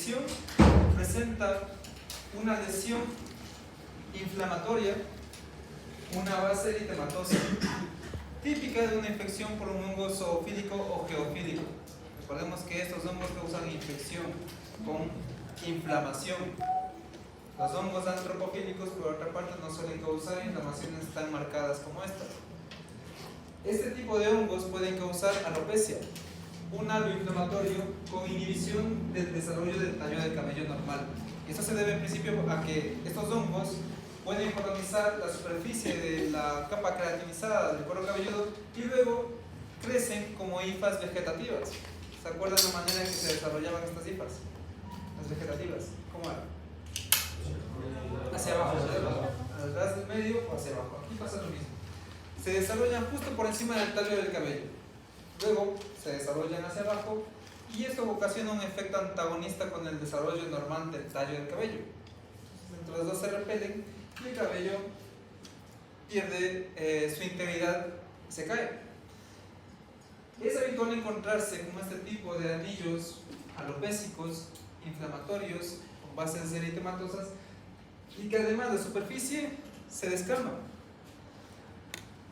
infección presenta una lesión inflamatoria, una base eritematosa, típica de una infección por un hongo zoofílico o geofílico. Recordemos que estos hongos causan infección con inflamación. Los hongos antropofílicos, por otra parte, no suelen causar inflamaciones tan marcadas como esta. Este tipo de hongos pueden causar alopecia, un halo inflamatorio con inhibición del desarrollo del tallo del cabello normal. Esto se debe en principio a que estos hongos pueden colonizar la superficie de la capa queratinizada del cuero cabelludo y luego crecen como hifas vegetativas. ¿Se acuerdan la manera en que se desarrollaban estas hifas? Las vegetativas, ¿cómo eran? Hacia abajo, al ras del medio o hacia abajo. Aquí pasa lo mismo. Se desarrollan justo por encima del tallo del cabello. Luego se desarrollan hacia abajo y esto ocasiona un efecto antagonista con el desarrollo normal del tallo del cabello. Entre los dos se repelen y el cabello pierde su integridad y se cae. Es habitual encontrarse con este tipo de anillos alopécicos, inflamatorios, con bases eritematosas y que además de superficie se descalman.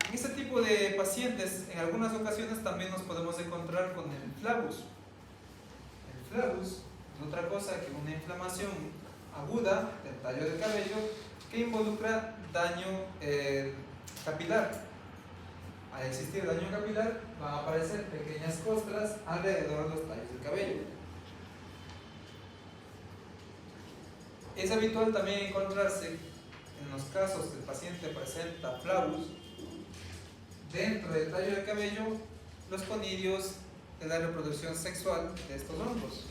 En este tipo de pacientes, en algunas ocasiones también nos podemos encontrar con el flavus. El flavus es otra cosa que una inflamación aguda del tallo del cabello que involucra daño capilar. Al existir daño capilar, van a aparecer pequeñas costras alrededor de los tallos del cabello. Es habitual también encontrarse en los casos que el paciente presenta flavus dentro del tallo del cabello los conidios de la reproducción sexual de estos hongos.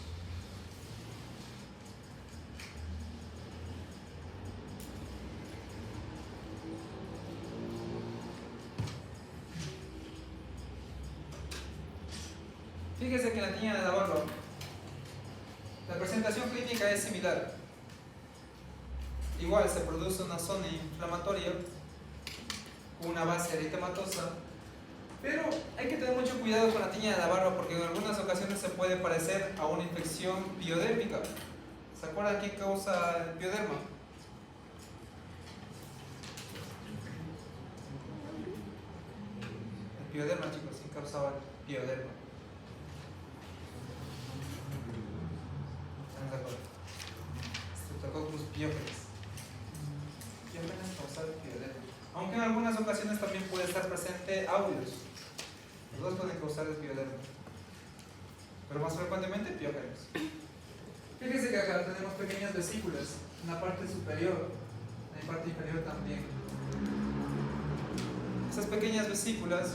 Fíjese que en la tiña de la barba la presentación clínica es similar. Igual se produce una zona inflamatoria con una base eritematosa, pero hay que tener mucho cuidado con la tiña de la barba porque en algunas ocasiones se puede parecer a una infección piodérmica. ¿Se acuerdan qué causa el pioderma? El pioderma, chicos, ¿qué causaba el pioderma? ¿Están de acuerdo? Streptococcus pyogenes. Pyogenes causa el pioderma. Aunque en algunas ocasiones también puede estar presente aureus. Los dos pueden causar el pioderma, pero más frecuentemente piógenes. Fíjense que acá tenemos pequeñas vesículas en la parte superior, en la parte inferior también. Esas pequeñas vesículas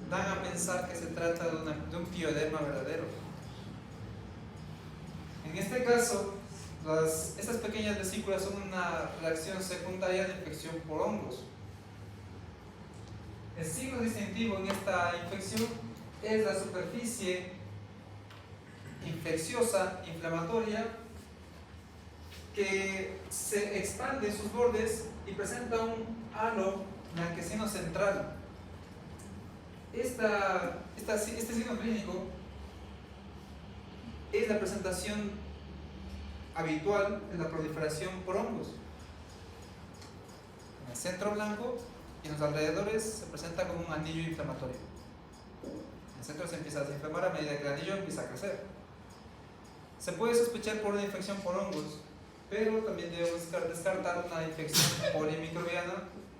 dan a pensar que se trata de un pioderma verdadero. En este caso, estas pequeñas vesículas son una reacción secundaria de infección por hongos. El signo distintivo en esta infección es la superficie infecciosa, inflamatoria, que se expande en sus bordes y presenta un halo blanquecino central. Este signo clínico es la presentación habitual de la proliferación por hongos. En el centro blanco y en los alrededores se presenta como un anillo inflamatorio. En el centro se empieza a desinflamar a medida que el anillo empieza a crecer. Se puede sospechar por una infección por hongos, pero también debemos descartar una infección polimicrobiana,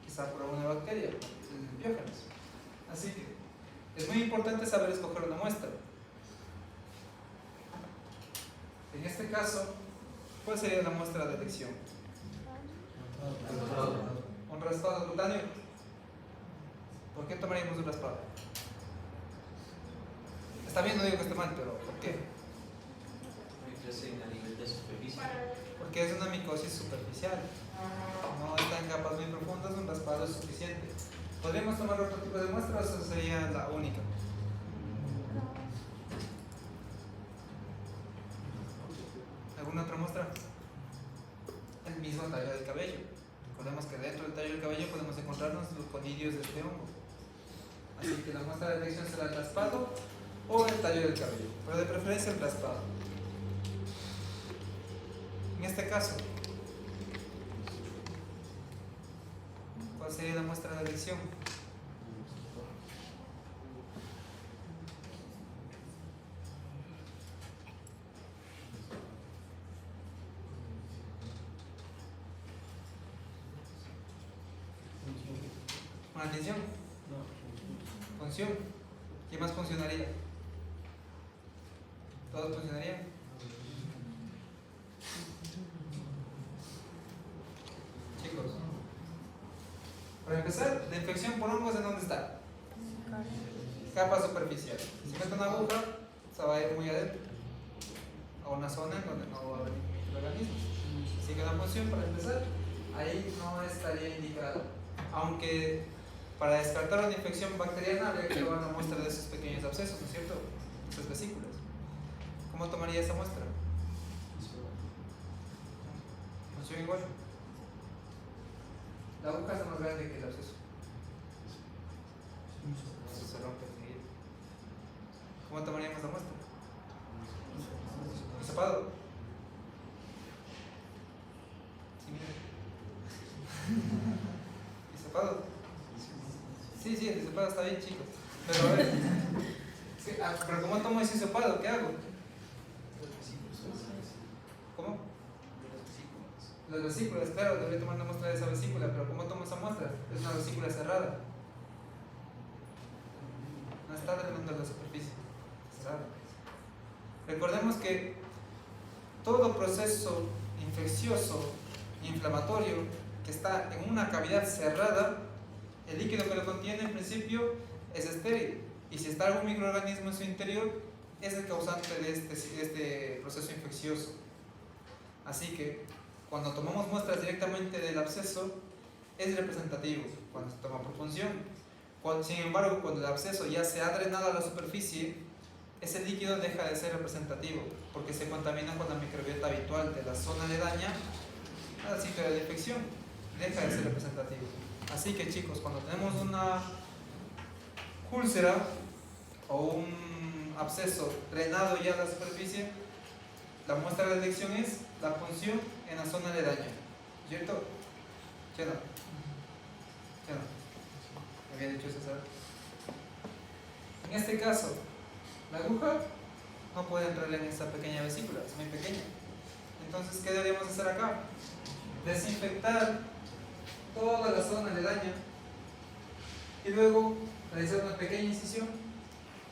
quizá por alguna bacteria, el biógenes. Así que es muy importante saber escoger una muestra. En este caso, ¿cuál sería la muestra de elección? Un raspado cutáneo. ¿Por qué tomaríamos un raspado? Está bien, no digo que esté mal, pero ¿por qué? A nivel de superficie. Porque es una micosis superficial. No está en capas muy profundas, un raspado es suficiente. ¿Podríamos tomar otro tipo de muestra o esa sería la única? ¿Alguna otra muestra? El mismo tallo del cabello. Recordemos que dentro del tallo del cabello podemos encontrarnos los conidios de este hongo. Así que la muestra de elección será el raspado o el tallo del cabello, pero de preferencia el raspado. En este caso, ¿cuál sería la muestra de elección? ¿Una tensión? ¿Función? ¿Qué más funcionaría? ¿Todos funcionarían? Chicos, para empezar, la infección por hongos, ¿en dónde está? Capa superficial. Si meto una aguja, se va a ir muy adentro, a una zona en donde no va a haber el organismo. Así que la función, para empezar, ahí no estaría indicado. Aunque para descartar una infección bacteriana habría que tomar una muestra de esos pequeños abscesos, ¿no es cierto? Esas vesículas. ¿Cómo tomaría esa muestra? Función igual. La aguja es más grande que el absceso. Eso se rompe enseguida. ¿Cómo tomaríamos la muestra? ¿Hisopado? Sí, mira. ¿Hisopado? Sí, sí, el hisopado está bien, chicos. Pero a ver. Sí, pero ¿cómo tomo ese hisopado? ¿Qué hago? ¿Cómo? Las vesículas, claro, debería tomar una muestra de esa vesícula, pero ¿cómo tomo esa muestra? Es una vesícula cerrada. No está drenando la superficie. Cerrada. Recordemos que todo proceso infeccioso, inflamatorio, que está en una cavidad cerrada, el líquido que lo contiene en principio es estéril. Y si está algún microorganismo en su interior, es el causante de este proceso infeccioso. Así que cuando tomamos muestras directamente del absceso, es representativo cuando se toma por punción. Sin embargo, cuando el absceso ya se ha drenado a la superficie, ese líquido deja de ser representativo porque se contamina con la microbiota habitual de la zona aledaña al sitio de la infección. Deja de ser representativo. Así que, chicos, cuando tenemos una úlcera o un absceso drenado ya a la superficie, la muestra de elección es la punción en la zona aledaña, ¿cierto? ¿Sí o no? ¿Sí o no? Me había dicho César. En este caso, la aguja no puede entrar en esta pequeña vesícula, es muy pequeña. Entonces, ¿qué deberíamos hacer acá? Desinfectar toda la zona aledaña y luego realizar una pequeña incisión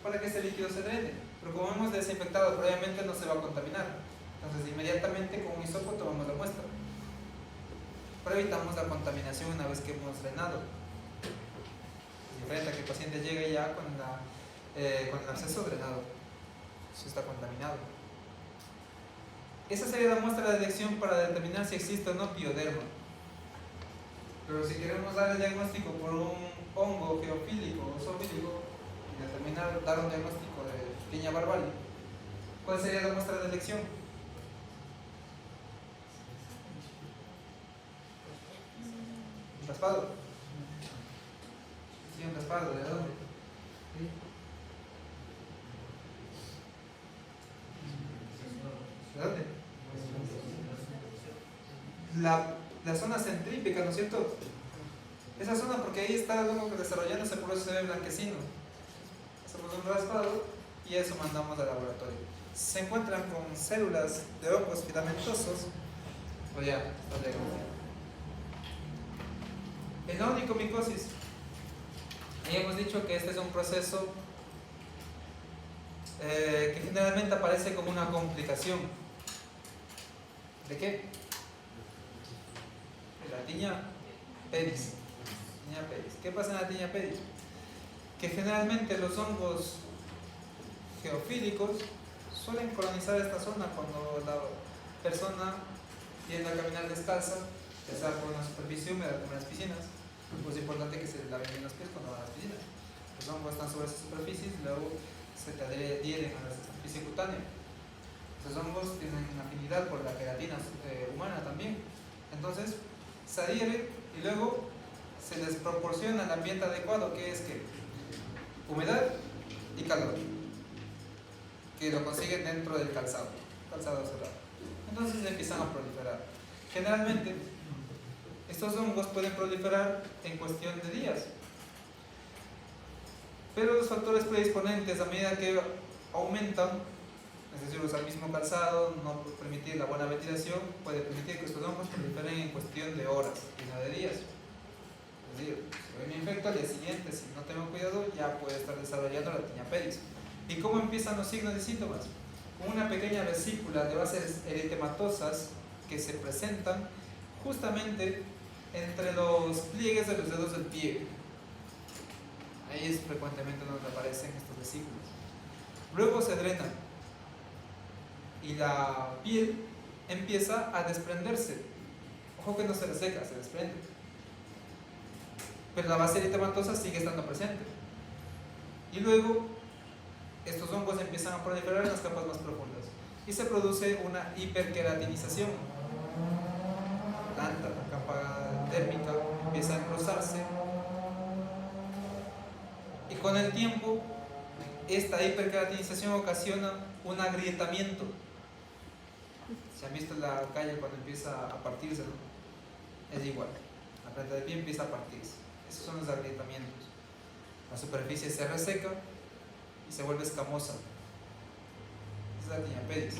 para que este líquido se drene. Pero como hemos desinfectado previamente, no se va a contaminar. Entonces, inmediatamente con un hisopo tomamos la muestra. Pero evitamos la contaminación una vez que hemos drenado. Es diferente a que el paciente llegue ya con el absceso drenado. Eso está contaminado. Esa sería la muestra de elección para determinar si existe o no pioderma. Pero si queremos dar el diagnóstico por un hongo geofílico o zoofílico y dar un diagnóstico de piña barbaria, ¿cuál sería la muestra de elección? ¿Un raspado? Sí, un raspado. ¿De dónde? ¿Sí? ¿De dónde? La zona centrípica, ¿no es cierto? Esa zona, porque ahí está el hongo desarrollándose, por eso se ve blanquecino. Hacemos un raspado y eso mandamos al laboratorio. Si se encuentran con células de hongos filamentosos, pues ya, está diagnosticado. En la onicomicosis, ahí hemos dicho que este es un proceso que generalmente aparece como una complicación. ¿De qué? De la tiña pedis. ¿Qué pasa en la tiña pedis? Que generalmente los hongos geofílicos suelen colonizar esta zona cuando la persona tiende a caminar descalza, ya sea por una superficie húmeda como las piscinas. Pues es importante que se laven bien los pies cuando van a las piscinas. Los hongos están sobre esas superficies y luego se te adhieren a la superficie cutánea. Estos hongos tienen afinidad por la queratina humana también. Entonces se adhieren y luego se les proporciona el ambiente adecuado, que es que humedad y calor, que lo consiguen dentro del calzado cerrado. Entonces empiezan a proliferar. Generalmente, estos hongos pueden proliferar en cuestión de días. Pero los factores predisponentes, a medida que aumentan, es decir, usar el mismo calzado, no permitir la buena ventilación, puede permitir que estos hongos proliferen en cuestión de horas y no de días. Es decir, si hoy me infecto, al día siguiente, si no tengo cuidado, ya puede estar desarrollando la tinea pedis. ¿Y cómo empiezan los signos y síntomas? Con una pequeña vesícula de bases eritematosas que se presentan justamente entre los pliegues de los dedos del pie. Ahí es frecuentemente donde aparecen estas vesículas. Luego se drenan y la piel empieza a desprenderse. Ojo que no se reseca, se desprende. Pero la base eritematosa sigue estando presente. Y luego estos hongos empiezan a proliferar en las capas más profundas y se produce una hiperqueratinización. La capa dérmica empieza a engrosarse y con el tiempo esta hiperqueratinización ocasiona un agrietamiento. ¿Se han visto en la calle cuando empieza a partirse? ¿No? Es igual, la planta de pie empieza a partirse. Esos son los agrietamientos. La superficie se reseca y se vuelve escamosa. Esa es la tinea pedis.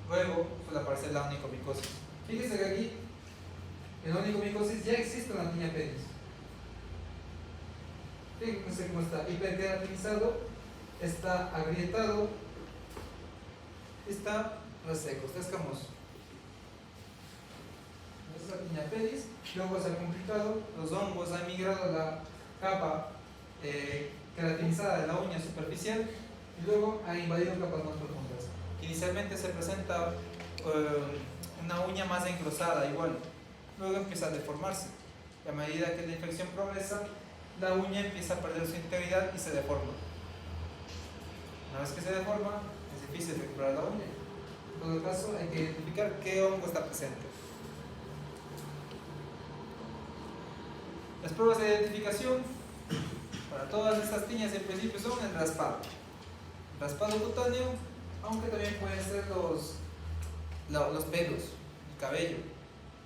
Luego puede aparecer la onicomicosis. Fíjense que aquí en la onicomicosis ya existe la tinea pedis. Fíjense cómo está hiperqueratinizado, está agrietado, está reseco, está escamoso. Esta es la tinea pedis. Luego se ha complicado, los hongos han migrado a la capa queratinizada de la uña superficial y luego ha invadido capas más profundas. Inicialmente se presenta una uña más engrosada, igual, luego empieza a deformarse y a medida que la infección progresa, la uña empieza a perder su integridad y se deforma. Una vez que se deforma, es difícil recuperar la uña. En todo caso, hay que identificar qué hongo está presente. Las pruebas de identificación para todas estas tiñas en principio son el raspado cutáneo, aunque también pueden ser los pelos, el cabello,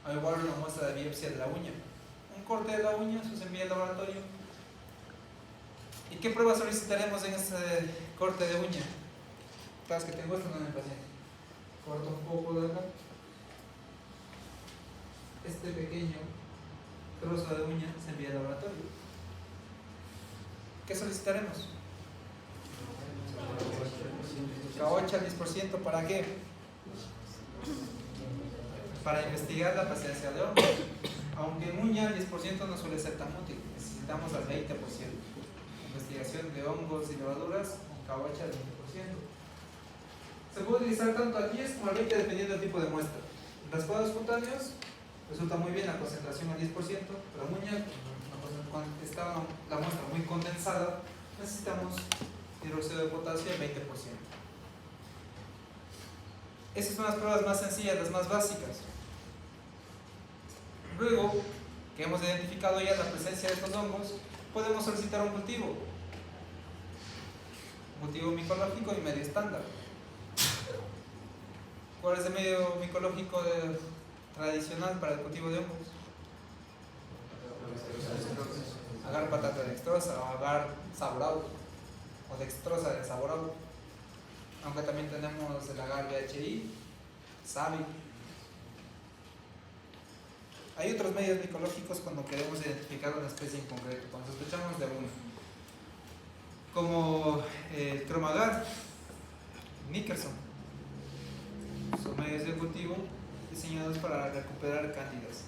o igual una muestra de biopsia de la uña, un corte de la uña, eso se envía al laboratorio. ¿Y qué pruebas solicitaremos en este corte de uña? Las que tengo esto no me paciente. Corto un poco de acá, este pequeño trozo de uña se envía al laboratorio. ¿Qué solicitaremos? Caocha al 10%, ¿para qué? Para investigar la presencia de hongos. Aunque en uña el 10% no suele ser tan útil, necesitamos al 20%. Investigación de hongos y levaduras con caocha al 20%. Se puede utilizar tanto al 10 como al 20% dependiendo del tipo de muestra. En raspados cutáneos resulta muy bien la concentración al 10%, pero en uña, cuando está la muestra muy condensada, necesitamos hidróxido de potasio al 20%. Esas son las pruebas más sencillas, las más básicas. Luego que hemos identificado ya la presencia de estos hongos, podemos solicitar un cultivo micológico y medio estándar. ¿Cuál es el medio micológico tradicional para el cultivo de hongos? Agar patata dextrosa o agar saborado o dextrosa de saborado, aunque también tenemos el agar BHI, SABI. Hay otros medios micológicos cuando queremos identificar una especie en concreto, cuando sospechamos de uno, como el cromagar, Nickerson. Son medios de cultivo diseñados para recuperar cándidas.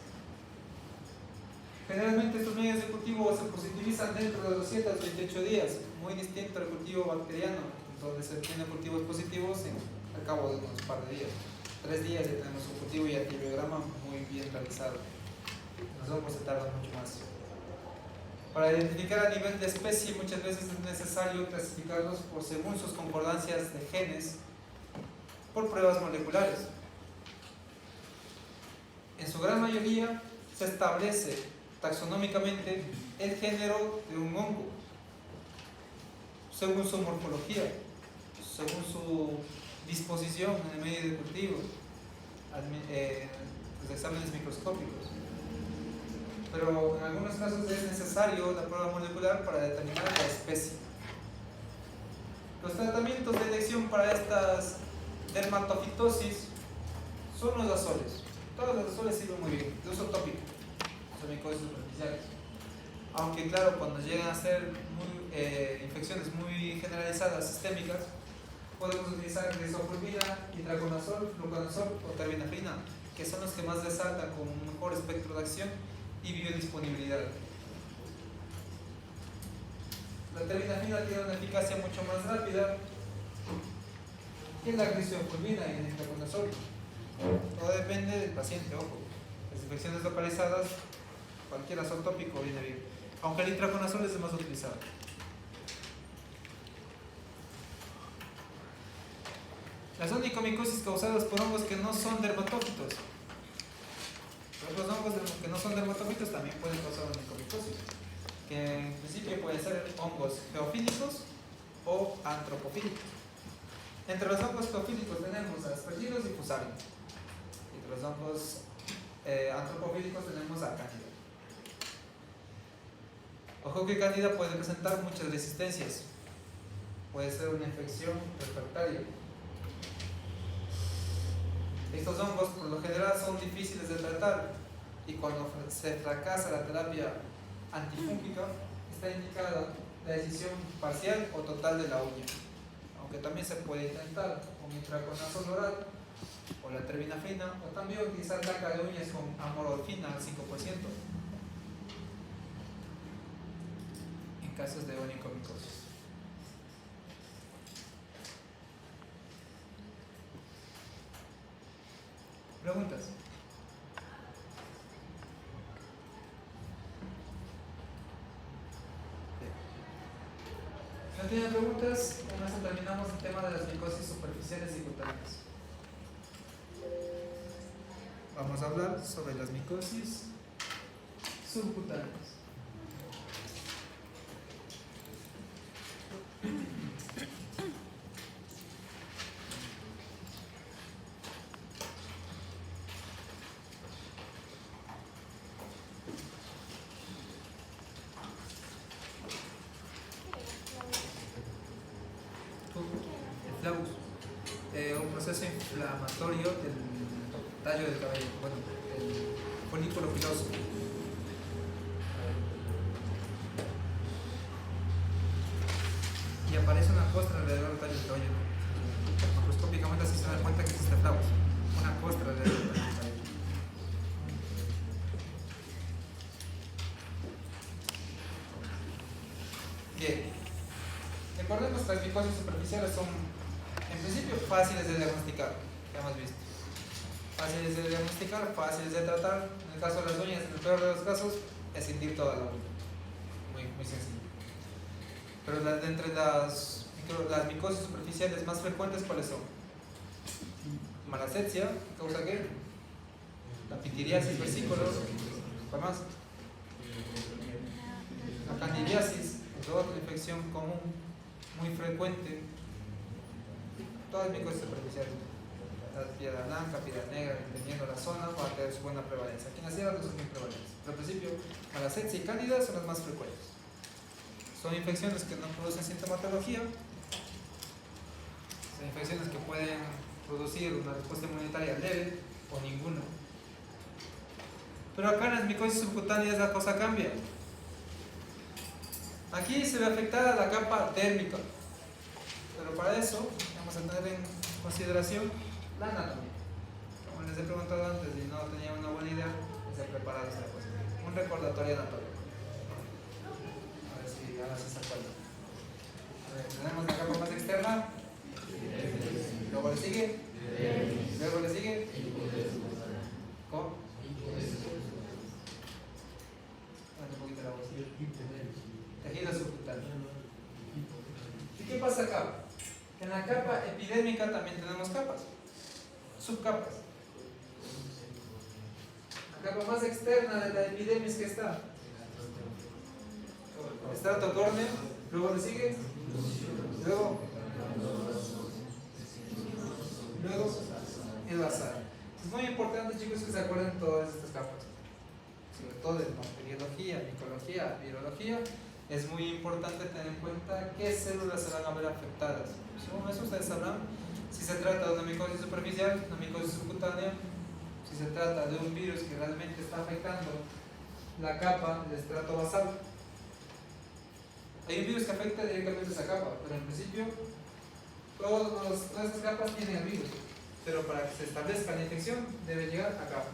Generalmente estos medios de cultivo se positivizan dentro de los 7 a 28 días, muy distinto al cultivo bacteriano, donde se obtienen cultivos positivos al cabo de unos par de días. 3 días ya tenemos un cultivo y antibiograma muy bien realizado. Los hongos se tardan mucho más. Para identificar a nivel de especie muchas veces es necesario clasificarlos según sus concordancias de genes por pruebas moleculares. En su gran mayoría se establece taxonómicamente el género de un hongo según su morfología, según su disposición en el medio de cultivo, los exámenes microscópicos. Pero en algunos casos es necesario la prueba molecular para determinar la especie. Los tratamientos de elección para estas dermatofitosis son los azoles. Todos los azoles sirven muy bien, de uso tópico, son micosis superficiales. Aunque claro, cuando llegan a ser infecciones muy generalizadas, sistémicas, podemos utilizar glisofurbina, itraconazol, fluconazol o terbinafina, que son los que más resaltan con un mejor espectro de acción y biodisponibilidad. La terbinafina tiene una eficacia mucho más rápida que la glisofurbina y el itraconazol. Todo depende del paciente, ojo. Las infecciones localizadas, cualquier azol tópico viene bien, aunque el itraconazol es el más utilizado. Las onicomicosis causadas por hongos que no son dermatófitos. Los hongos que no son dermatófitos también pueden causar onicomicosis, que en principio pueden ser hongos geofílicos o antropofílicos. Entre los hongos geofílicos tenemos aspergillus y fusarium. Entre los hongos antropofílicos tenemos a Candida. Ojo que Candida puede presentar muchas resistencias. Puede ser una infección refractaria. Estos hongos por lo general son difíciles de tratar y cuando se fracasa la terapia antifúngica está indicada la decisión parcial o total de la uña, aunque también se puede intentar con itraconazol oral o la terbinafina o también utilizar laca de uñas con amorolfina al 5% en casos de onicomicosis. ¿Preguntas? Si no tienen preguntas, con eso terminamos el tema de las micosis superficiales y cutáneas. Vamos a hablar sobre las micosis subcutáneas. Un proceso inflamatorio del tallo del cabello, bueno, el folículo piloso. Y aparece una costra alrededor del tallo del cabello. Macroscópicamente así se da cuenta que existe flavos. Una costra alrededor del tallo del cabello. Bien. Recordemos que las micosis superficiales son en principio fáciles de diagnosticar, ya hemos visto. Fáciles de diagnosticar, fáciles de tratar. En el caso de las uñas, en el peor de los casos, escindir toda la uña. Muy sencillo. Pero entre las micosis superficiales más frecuentes, ¿cuáles son? Malassezia, ¿causa qué? La pitiriasis vesículos, ¿cuál más? La candidiasis, otra infección común, muy frecuente. Todas las micosis superficiales, la piedra blanca, piedra negra, dependiendo de la zona, va a tener su buena prevalencia. Aquí en la sierra no son muy prevalentes, pero al principio, Malassezia y Cándida son las más frecuentes. Son infecciones que no producen sintomatología, son infecciones que pueden producir una respuesta inmunitaria leve o ninguna. Pero acá en las micosis subcutáneas la cosa cambia. Aquí se ve afectada la capa térmica, pero para eso vamos a tener en consideración la anatomía. Como les he preguntado antes y no tenía una buena idea, les he preparado esta cosa. Un recordatorio anatómico. A ver si ahora sí se acuerdan. Tenemos la capa más externa. Luego le sigue. Luego le sigue. ¿Cómo? Un poquito la voz. Tejido subcutáneo. ¿Y qué pasa acá? En la capa epidérmica también tenemos capas, subcapas. La capa más externa de la epidermis que está estrato córneo, luego le sigue, luego virus que se acuerdan de todas estas capas, sobre todo en bacteriología, micología, virología. Es muy importante tener en cuenta qué células se van a ver afectadas. Según eso ustedes sabrán si se trata de una micosis superficial, una micosis subcutánea, si se trata de un virus que realmente está afectando la capa del estrato basal. Hay un virus que afecta directamente esa capa, pero en principio todas estas capas tienen el virus, pero para que se establezca la infección debe llegar acá.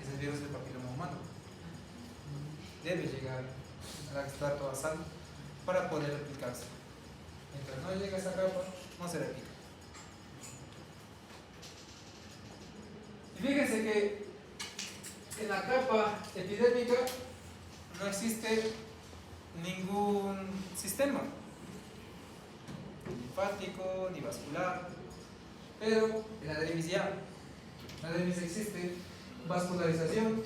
Es el virus del papiloma humano. Debe llegar al estrato basal para poder replicarse. Mientras no llegue a esa capa, no se replica. Y fíjense que en la capa epidérmica no existe ningún sistema, ni linfático, ni vascular, pero en la dermis ya. En la dermis existe vascularización,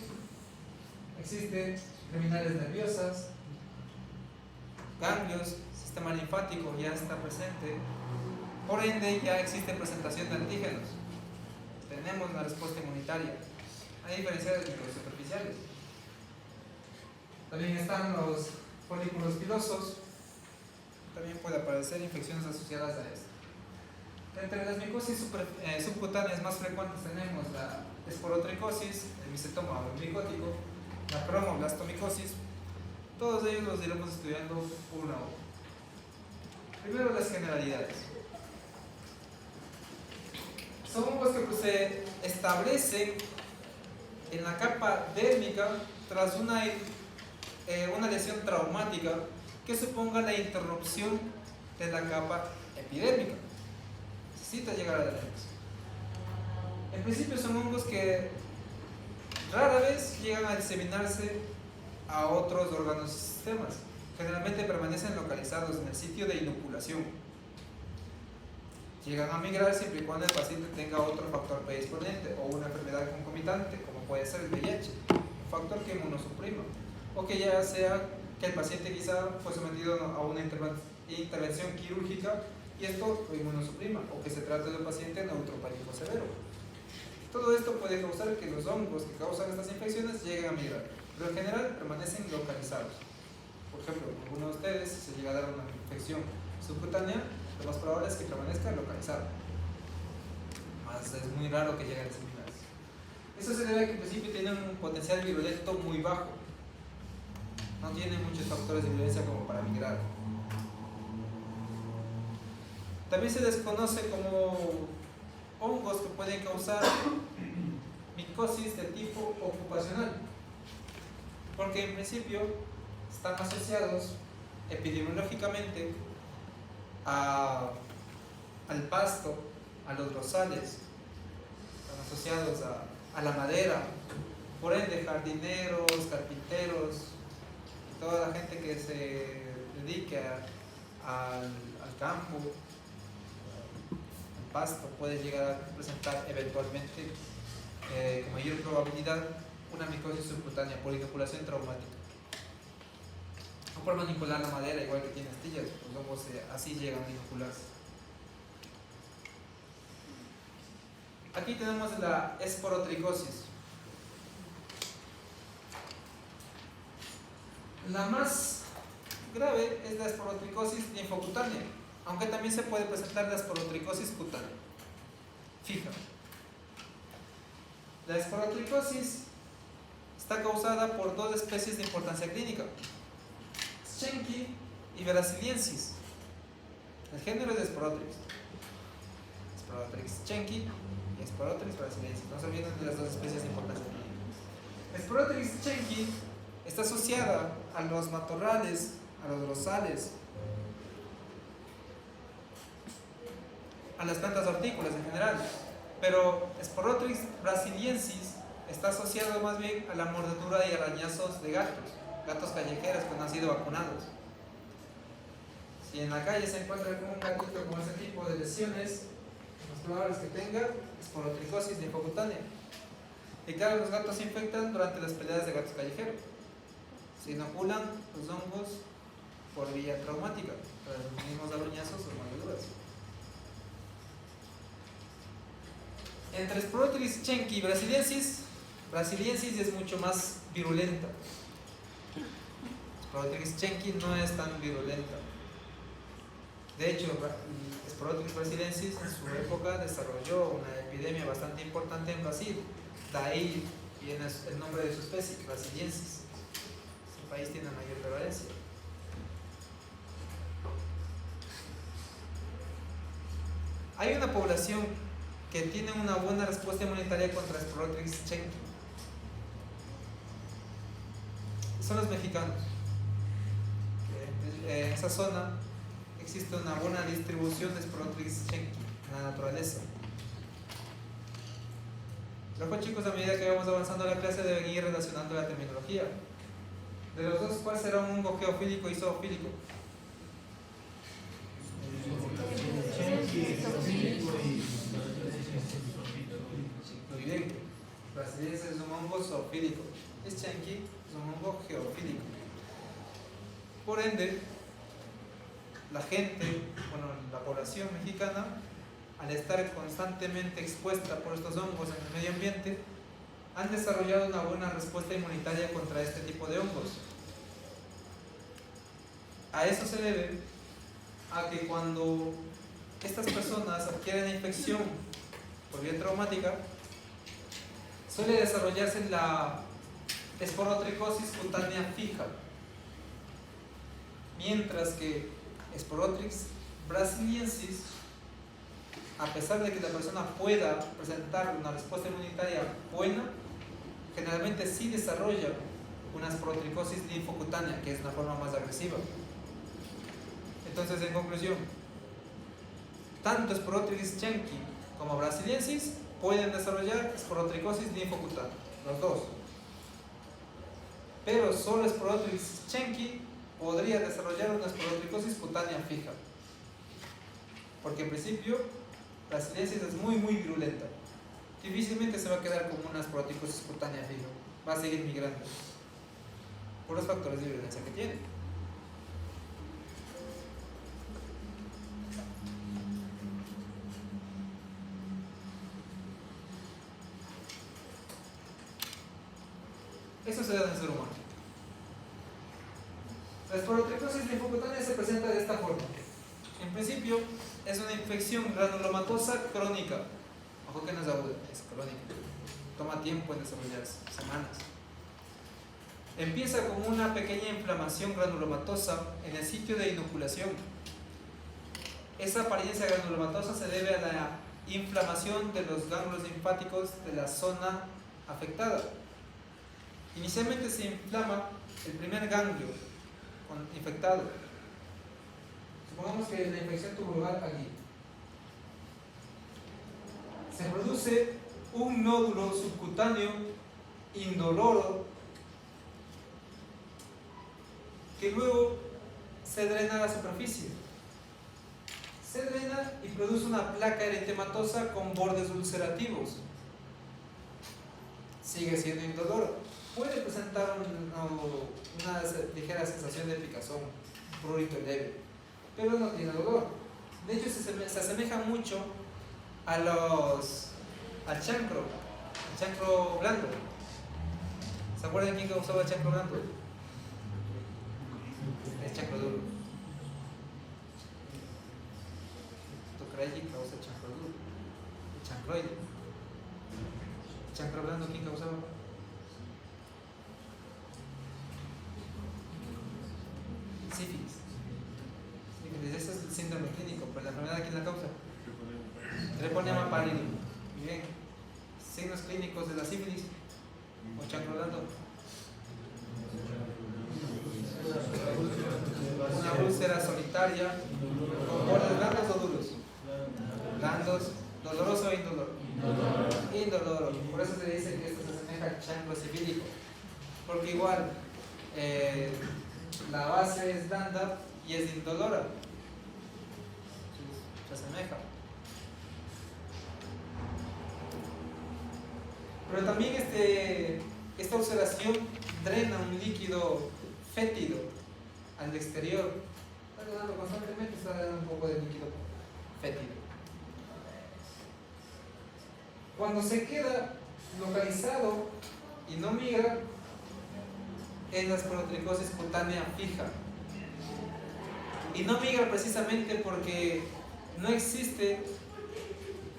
existe terminales nerviosas, ganglios, sistema linfático ya está presente, por ende ya existe presentación de antígenos, tenemos una respuesta inmunitaria, a diferencia de los microbios superficiales. También están los folículos pilosos, también puede aparecer infecciones asociadas a esto. Entre las micosis subcutáneas más frecuentes tenemos la esporotricosis, el micetoma micótico, la cromoblastomicosis. Todos ellos los iremos estudiando uno a uno. Primero, las generalidades. Son hongos que se establecen en la capa dérmica tras una lesión traumática que suponga la interrupción de la capa epidérmica. Necesita llegar a la dermis. En principio son hongos que rara vez llegan a diseminarse a otros órganos y sistemas. Generalmente permanecen localizados en el sitio de inoculación. Llegan a migrar siempre y cuando el paciente tenga otro factor predisponente o una enfermedad concomitante, como puede ser el VIH, un factor que inmunosuprima, o que ya sea que el paciente quizá fue sometido a una intervención quirúrgica y esto lo inmunosuprima, o que se trate de un paciente neutropánico severo. Todo esto puede causar que los hongos que causan estas infecciones lleguen a migrar, pero en general permanecen localizados. Por ejemplo, alguno de ustedes, si se llega a dar una infección subcutánea, lo más probable es que permanezca localizado. Más es muy raro que llegue a diseminarse. Eso se debe a que en principio tienen un potencial virulento muy bajo. No tienen muchos factores de virulencia como para migrar. También se desconoce como hongos que pueden causar micosis de tipo ocupacional, porque en principio están asociados epidemiológicamente al pasto, a los rosales, están asociados a la madera, por ende jardineros, carpinteros y toda la gente que se dedique al campo, al pasto, puede llegar a presentar eventualmente con mayor probabilidad una micosis subcutánea por inoculación traumática. O por manipular la madera, igual que tiene astillas, pues luego así llegan a inocularse. Aquí tenemos la esporotricosis. La más grave es la esporotricosis linfocutánea, aunque también se puede presentar la esporotricosis cutánea. Fija. La esporotricosis está causada por dos especies de importancia clínica: Schenki y Veracilliensis. El género es de Sporotrix. Sporotrix Schenki y Sporotrix Veracilliensis. No se olviden de las dos especies de importancia clínica. Sporotrix Schenki está asociada a los matorrales, a los rosales, a las plantas hortícolas en general, pero Sporotrix brasiliensis está asociado más bien a la mordedura y arañazos de gatos callejeros que no han sido vacunados. Si en la calle se encuentra un gatito con ese tipo de lesiones, los probables que tenga esporotricosis linfocutánea. Y claro, los gatos se infectan durante las peleas de gatos callejeros. Se inoculan los hongos por vía traumática, tras los mismos arañazos o mordeduras. Entre Sporotris chenki y brasiliensis es mucho más virulenta. Sporotris chenki no es tan virulenta. De hecho, Sporotris brasiliensis en su época desarrolló una epidemia bastante importante en Brasil. De ahí viene el nombre de su especie, brasiliensis. Ese país tiene mayor prevalencia. Hay una población que tiene una buena respuesta inmunitaria contra Sporotris chenki. Son los mexicanos. En esa zona existe una buena distribución de Sporotris chenki en la naturaleza. Luego, chicos, a medida que vamos avanzando en la clase deben ir relacionando la terminología. De los dos, ¿cuál será un hongo geofílico y zoofílico? Muy bien. Brasiliensis es un hongo zoofílico. Es chenki, es un hongo geofílico. Por ende, la gente, la población mexicana, al estar constantemente expuesta por estos hongos en el medio ambiente, han desarrollado una buena respuesta inmunitaria contra este tipo de hongos. A eso se debe a que cuando estas personas adquieren infección por vía traumática, suele desarrollarse la esporotricosis cutánea fija, mientras que Sporotris brasiliensis, a pesar de que la persona pueda presentar una respuesta inmunitaria buena, generalmente sí desarrolla una esporotricosis linfocutánea, que es una forma más agresiva. Entonces, en conclusión, tanto Sporotris chenki como brasiliensis pueden desarrollar esporotricosis linfocutánea, los dos. Pero solo Sporotris chenki podría desarrollar una esporotricosis cutánea fija, porque en principio brasiliensis es muy virulenta. Difícilmente se va a quedar como una esporotricosis cutánea fija, va a seguir migrando por los factores de virulencia que tiene. Eso se da en el ser humano. La esporotricosis linfocutánea se presenta de esta forma. En principio es una infección granulomatosa crónica. Ojo que no es aguda, es crónica. Toma tiempo en desarrollarse, semanas. Empieza como una pequeña inflamación granulomatosa en el sitio de inoculación. Esa apariencia granulomatosa se debe a la inflamación de los ganglios linfáticos de la zona afectada. Inicialmente se inflama el primer ganglio infectado. Supongamos que la infección tuvo lugar aquí. Se produce un nódulo subcutáneo indoloro que luego se drena a la superficie. Se drena y produce una placa eritematosa con bordes ulcerativos. Sigue siendo indoloro. Puede presentar una ligera sensación de picazón, prurito leve, pero no tiene dolor. De hecho, se asemeja mucho al chancro blando. ¿Se acuerdan quién causaba el chancro blando? El chancro duro. Tocrayi causa el chancro duro, el chancroide. El chancro blando, ¿quién causaba? Sífilis. Ese es el síndrome clínico, pero la enfermedad, ¿quién la causa? Treponema pallidum. Bien. Signos clínicos de la sífilis o chancro blando. Una úlcera solitaria con bordes blandos o duros. Blandos, doloroso o indoloro. Indoloro. Por eso se dice que esto se asemeja al chancro sifílico, porque igual la base es blanda y es indolora. Se asemeja. Pero también esta ulceración drena un líquido fétido al exterior. Está drenando constantemente, está drenando un poco de líquido fétido. Cuando se queda localizado y no migra, es la esporotricosis cutánea fija. Y no migra precisamente porque no existe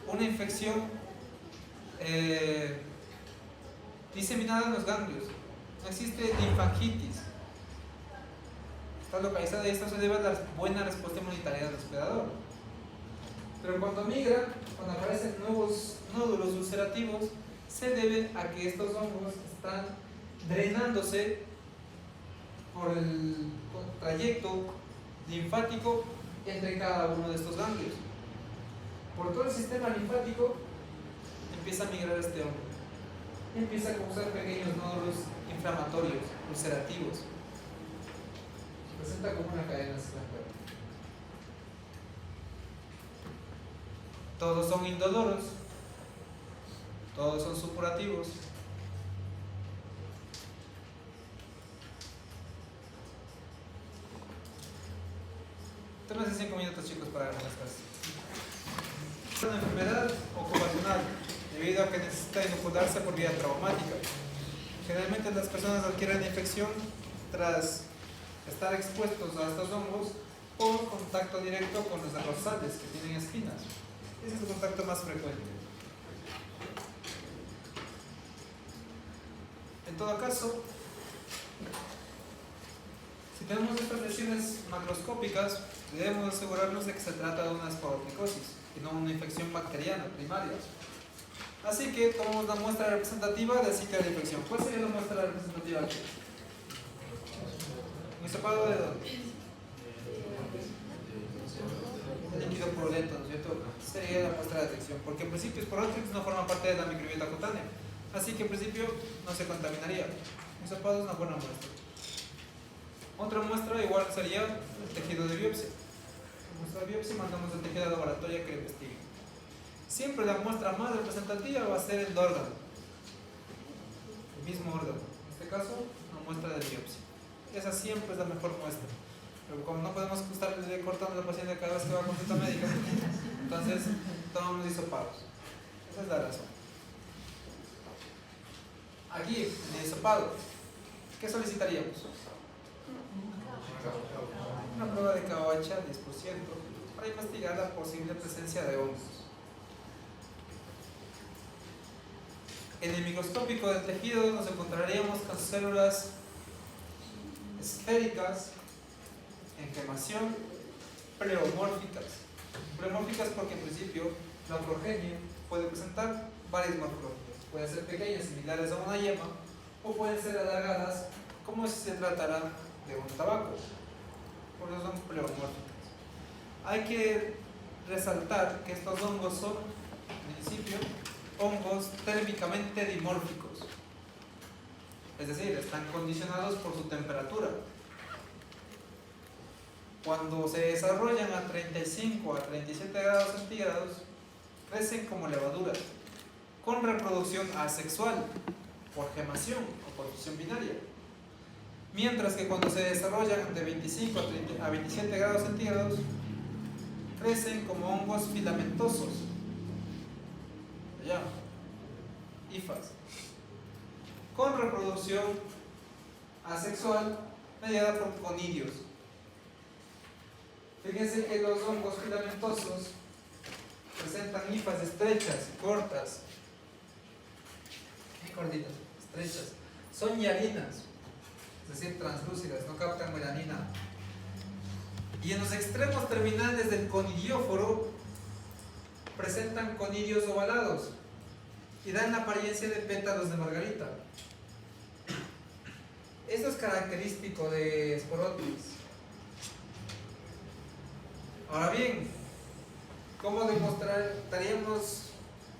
una infección diseminada en los ganglios. No existe linfangitis. Está localizada y esto se debe a la buena respuesta inmunitaria del hospedador. Pero cuando migra, cuando aparecen nuevos nódulos ulcerativos, se debe a que estos hongos están drenándose por el trayecto linfático entre cada uno de estos ganglios. Por todo el sistema linfático empieza a migrar este hongo. Empieza a causar pequeños nódulos inflamatorios, ulcerativos. Se presenta como una cadena estancada. Todos son indoloros, todos son supurativos. Tómense 5 minutos, chicos, para ganar las clases. Es una enfermedad ocupacional debido a que necesita inocularse por vía traumática. Generalmente las personas adquieren infección tras estar expuestos a estos hongos por contacto directo con los arrozales que tienen espinas. Ese es el contacto más frecuente. En todo caso, si tenemos estas lesiones macroscópicas, debemos asegurarnos de que se trata de una esporotricosis y no una infección bacteriana primaria. Así que tomamos la muestra representativa del sitio de la infección. ¿Cuál sería la muestra representativa aquí? ¿Un hisopado de dónde? El líquido purulento, ¿no es cierto? Sería la muestra de detección, porque en principio Sporothrix no forma parte de la microbiota cutánea, así que en principio no se contaminaría. Un hisopado es una buena muestra. Otra muestra igual sería el tejido de biopsia. En nuestra biopsia mandamos el tejido de laboratorio que investigue. Siempre la muestra más representativa va a ser el órgano, el mismo órgano. En este caso, una muestra de biopsia. Esa siempre es la mejor muestra. Pero como no podemos estarle cortando al paciente cada vez que va a consulta médica, entonces tomamos hisopados. Esa es la razón. Aquí, en el hisopado, ¿qué solicitaríamos? Una prueba de KOH al 10% para investigar la posible presencia de hongos. En el microscópico del tejido nos encontraríamos con células esféricas en quemación pleomórficas. Pleomórficas porque en principio la progenie puede presentar varias morfologías. Pueden ser pequeñas, similares a una yema, o pueden ser alargadas como si se tratara de un tabaco. Por eso son pleomórficas. Hay que resaltar que estos hongos son, en principio, hongos térmicamente dimórficos, es decir, están condicionados por su temperatura. Cuando se desarrollan a 35 a 37 grados centígrados, crecen como levaduras, con reproducción asexual, por gemación o por fusión binaria. Mientras que cuando se desarrollan de 25 a 27 grados centígrados, crecen como hongos filamentosos. Allá, hifas, con reproducción asexual mediada por conidios. Fíjense que los hongos filamentosos presentan hifas estrechas y cortas. ¿Qué cortitas? Estrechas. Son hialinas, es decir, translúcidas, no captan melanina. Y en los extremos terminales del conidióforo presentan conidios ovalados y dan la apariencia de pétalos de margarita. Esto es característico de Sporothrix. Ahora bien, ¿cómo demostraríamos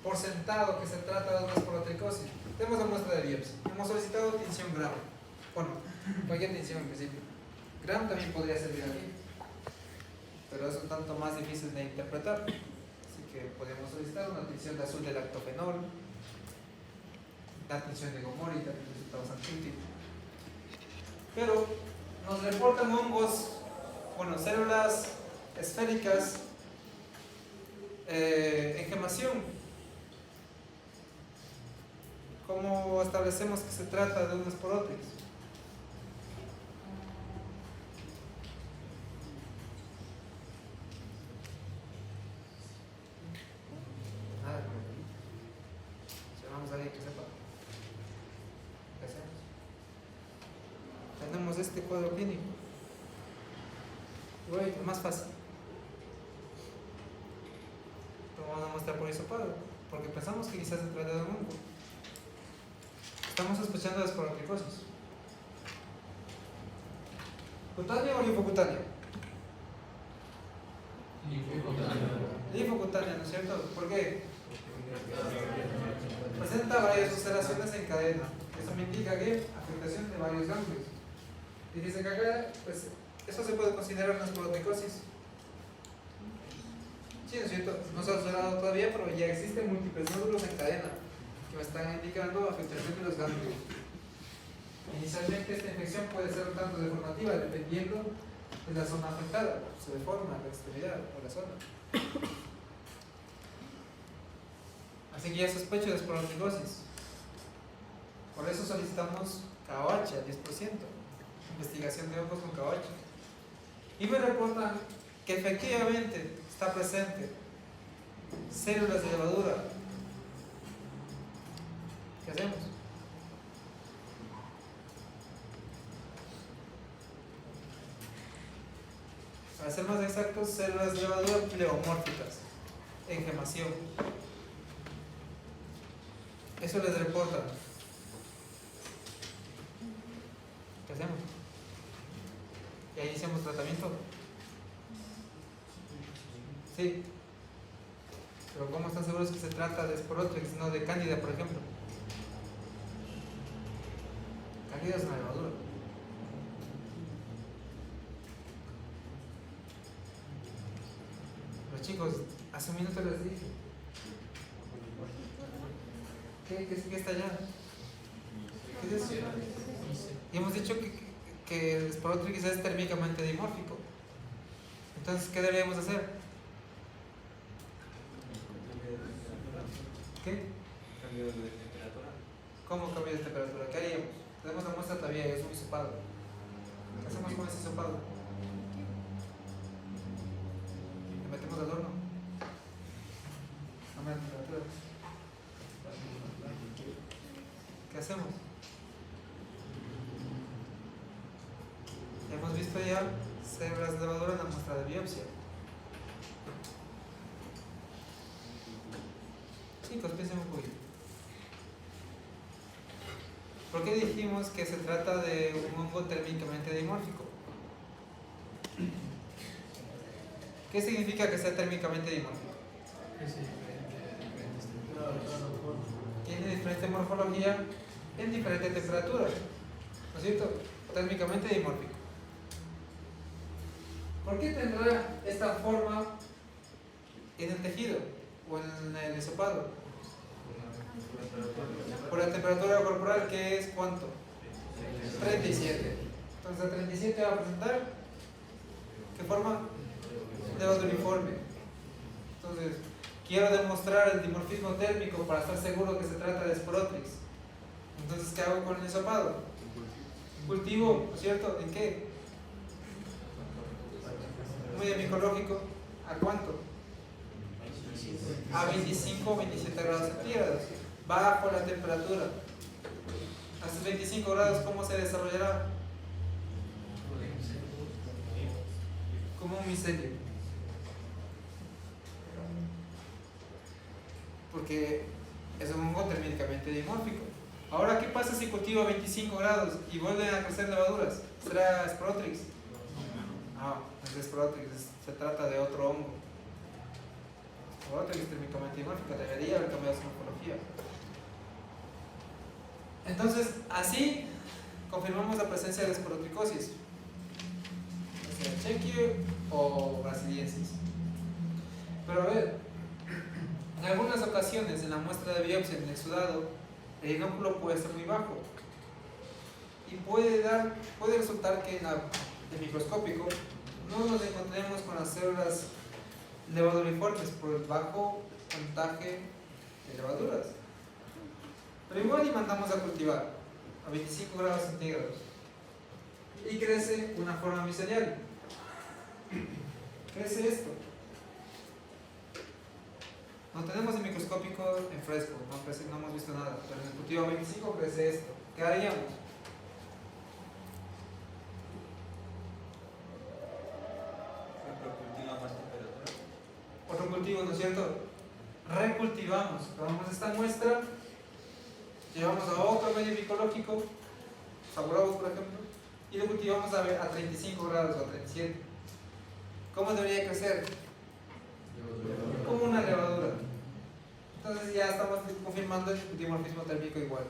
por sentado que se trata de una esporotricosis? Tenemos la muestra de biopsia. Hemos solicitado tinción Gram. Bueno, cualquier tinción en principio. Gram también podría servir aquí, pero es un tanto más difícil de interpretar. Así que podemos solicitar una tinción de azul de lactofenol, la tinción de Gomori, también resulta bastante útil. Pero nos reportan hongos, bueno, células esféricas en gemación. ¿Cómo establecemos que se trata de un Sporotrix? Nada, llamamos a alguien que sepa. ¿Qué hacemos? Tenemos este cuadro clínico. Y bueno, más fácil. Lo vamos a mostrar por hisopado, porque pensamos que quizás se trata de un hongo. Estamos sospechando de esporotricosis. ¿Cutánea o linfocutánea? Linfocutánea, ¿no es cierto? ¿Por qué? Presenta varias ulceraciones en cadena. Eso me indica que afectación de varios ganglios. Y dice que acá, pues, eso se puede considerar una esporotricosis. Sí, ¿no es cierto? No se ha observado todavía, pero ya existen múltiples nódulos en cadena que me están indicando afectación de los ganglios. Inicialmente esta infección puede ser un tanto deformativa dependiendo de la zona afectada. Se deforma la extremidad o la zona. Así que ya sospecho de esporotricosis. Por eso solicitamos KOH al 10%. Investigación de hongos con KOH. Y me reportan que efectivamente está presente células de levadura. ¿Qué hacemos? Para ser más exactos, células de levadura pleomórficas en gemación. Eso les reportan. ¿Qué hacemos? ¿Ya iniciamos tratamiento? Sí. Pero ¿cómo están seguros que se trata de Sporotrix, no de Cándida, por ejemplo? Cándida es una levadura. Pero chicos, hace un minuto les dije. ¿Qué está allá? ¿Qué es eso? Y hemos dicho que el Sporotrix es térmicamente dimórfico. Entonces, ¿qué deberíamos hacer? ¿Qué? Cambio de temperatura. ¿Cómo cambio de temperatura? ¿Qué haríamos? Tenemos la muestra todavía, es un hisopado. ¿Qué hacemos con ese hisopado? ¿Le metemos al horno? Cambio de temperatura. ¿Qué hacemos? Hemos visto ya células de levadura en la muestra de biopsia. Chicos, piensen un poquito. ¿Por qué dijimos que se trata de un hongo térmicamente dimórfico? ¿Qué significa que sea térmicamente dimórfico? Tiene diferente morfología en diferente temperatura, ¿no es cierto? Térmicamente dimórfico. ¿Por qué tendrá esta forma en el tejido o en el hisopado? Por la temperatura corporal, que es ¿cuánto? 37. Entonces a 37 va a presentar ¿qué forma? Levaduriforme. Entonces quiero demostrar el dimorfismo térmico para estar seguro que se trata de Sporotrix. Entonces, ¿qué hago con el hisopado? Cultivo, ¿no es cierto? ¿En qué? Medio micológico. ¿A cuánto? A 25 o 27 grados centígrados. Bajo la temperatura. A estos 25 grados, ¿cómo se desarrollará? Como un micelio. Porque es un hongo térmicamente dimórfico. Ahora, ¿qué pasa si cultivo a 25 grados y vuelven a crecer levaduras? ¿Será Sporotrix? No, no es Sporotrix, se trata de otro hongo. Sporotrix térmicamente dimórfico, debería haber cambiado su morfología. Entonces, así confirmamos la presencia de esporotricosis, sea Chequio o brasiliensis. Pero a ver, en algunas ocasiones en la muestra de biopsia en el exudado, el inóculo puede ser muy bajo y puede resultar que en el microscópico no nos encontremos con las células levaduriformes por el bajo puntaje de levaduras. Pero igual y mandamos a cultivar a 25 grados centígrados y crece una forma micelial. Crece esto. No tenemos el microscópico en fresco, no hemos visto nada, pero en el cultivo a 25 crece esto. ¿Qué haríamos? Pero cultiva más temperatura. Otro cultivo, ¿no es cierto? Recultivamos, tomamos esta muestra, llevamos a otro medio micológico, Saburabos por ejemplo, y lo cultivamos a 35 grados o a 37. ¿Cómo debería crecer? Como una levadura. Entonces ya estamos confirmando el dimorfismo térmico igual.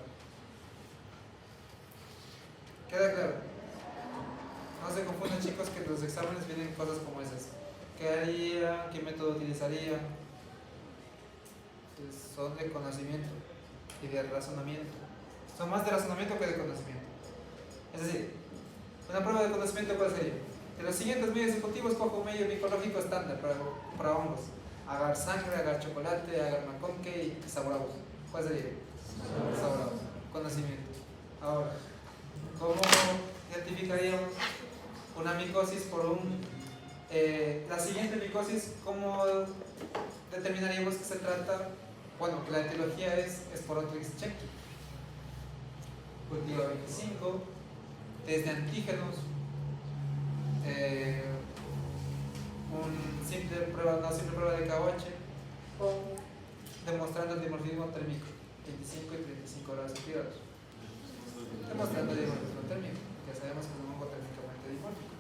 ¿Queda claro? No se confundan, chicos, que los exámenes vienen cosas como esas. ¿Qué haría? ¿Qué método utilizaría? Pues son de conocimiento y de razonamiento. Son más de razonamiento que de conocimiento. Es decir, una prueba de conocimiento, ¿cuál sería? De los siguientes medios ejecutivos cojo un medio micológico estándar para hongos. Agar sangre, agar chocolate, agar maconque y saborabos. ¿Cuál sería? Saborabos. Conocimiento. Ahora, ¿cómo identificaríamos una micosis por la siguiente micosis? ¿Cómo determinaríamos que se trata? Bueno, que la etiología es Sporotrix chequi. Cultivo 25, test de antígenos, una simple prueba de KOH o demostrando el dimorfismo térmico 25 y 35 grados centígrados. Demostrando el dimorfismo térmico, que sabemos que es un hongo térmicamente dimórfico.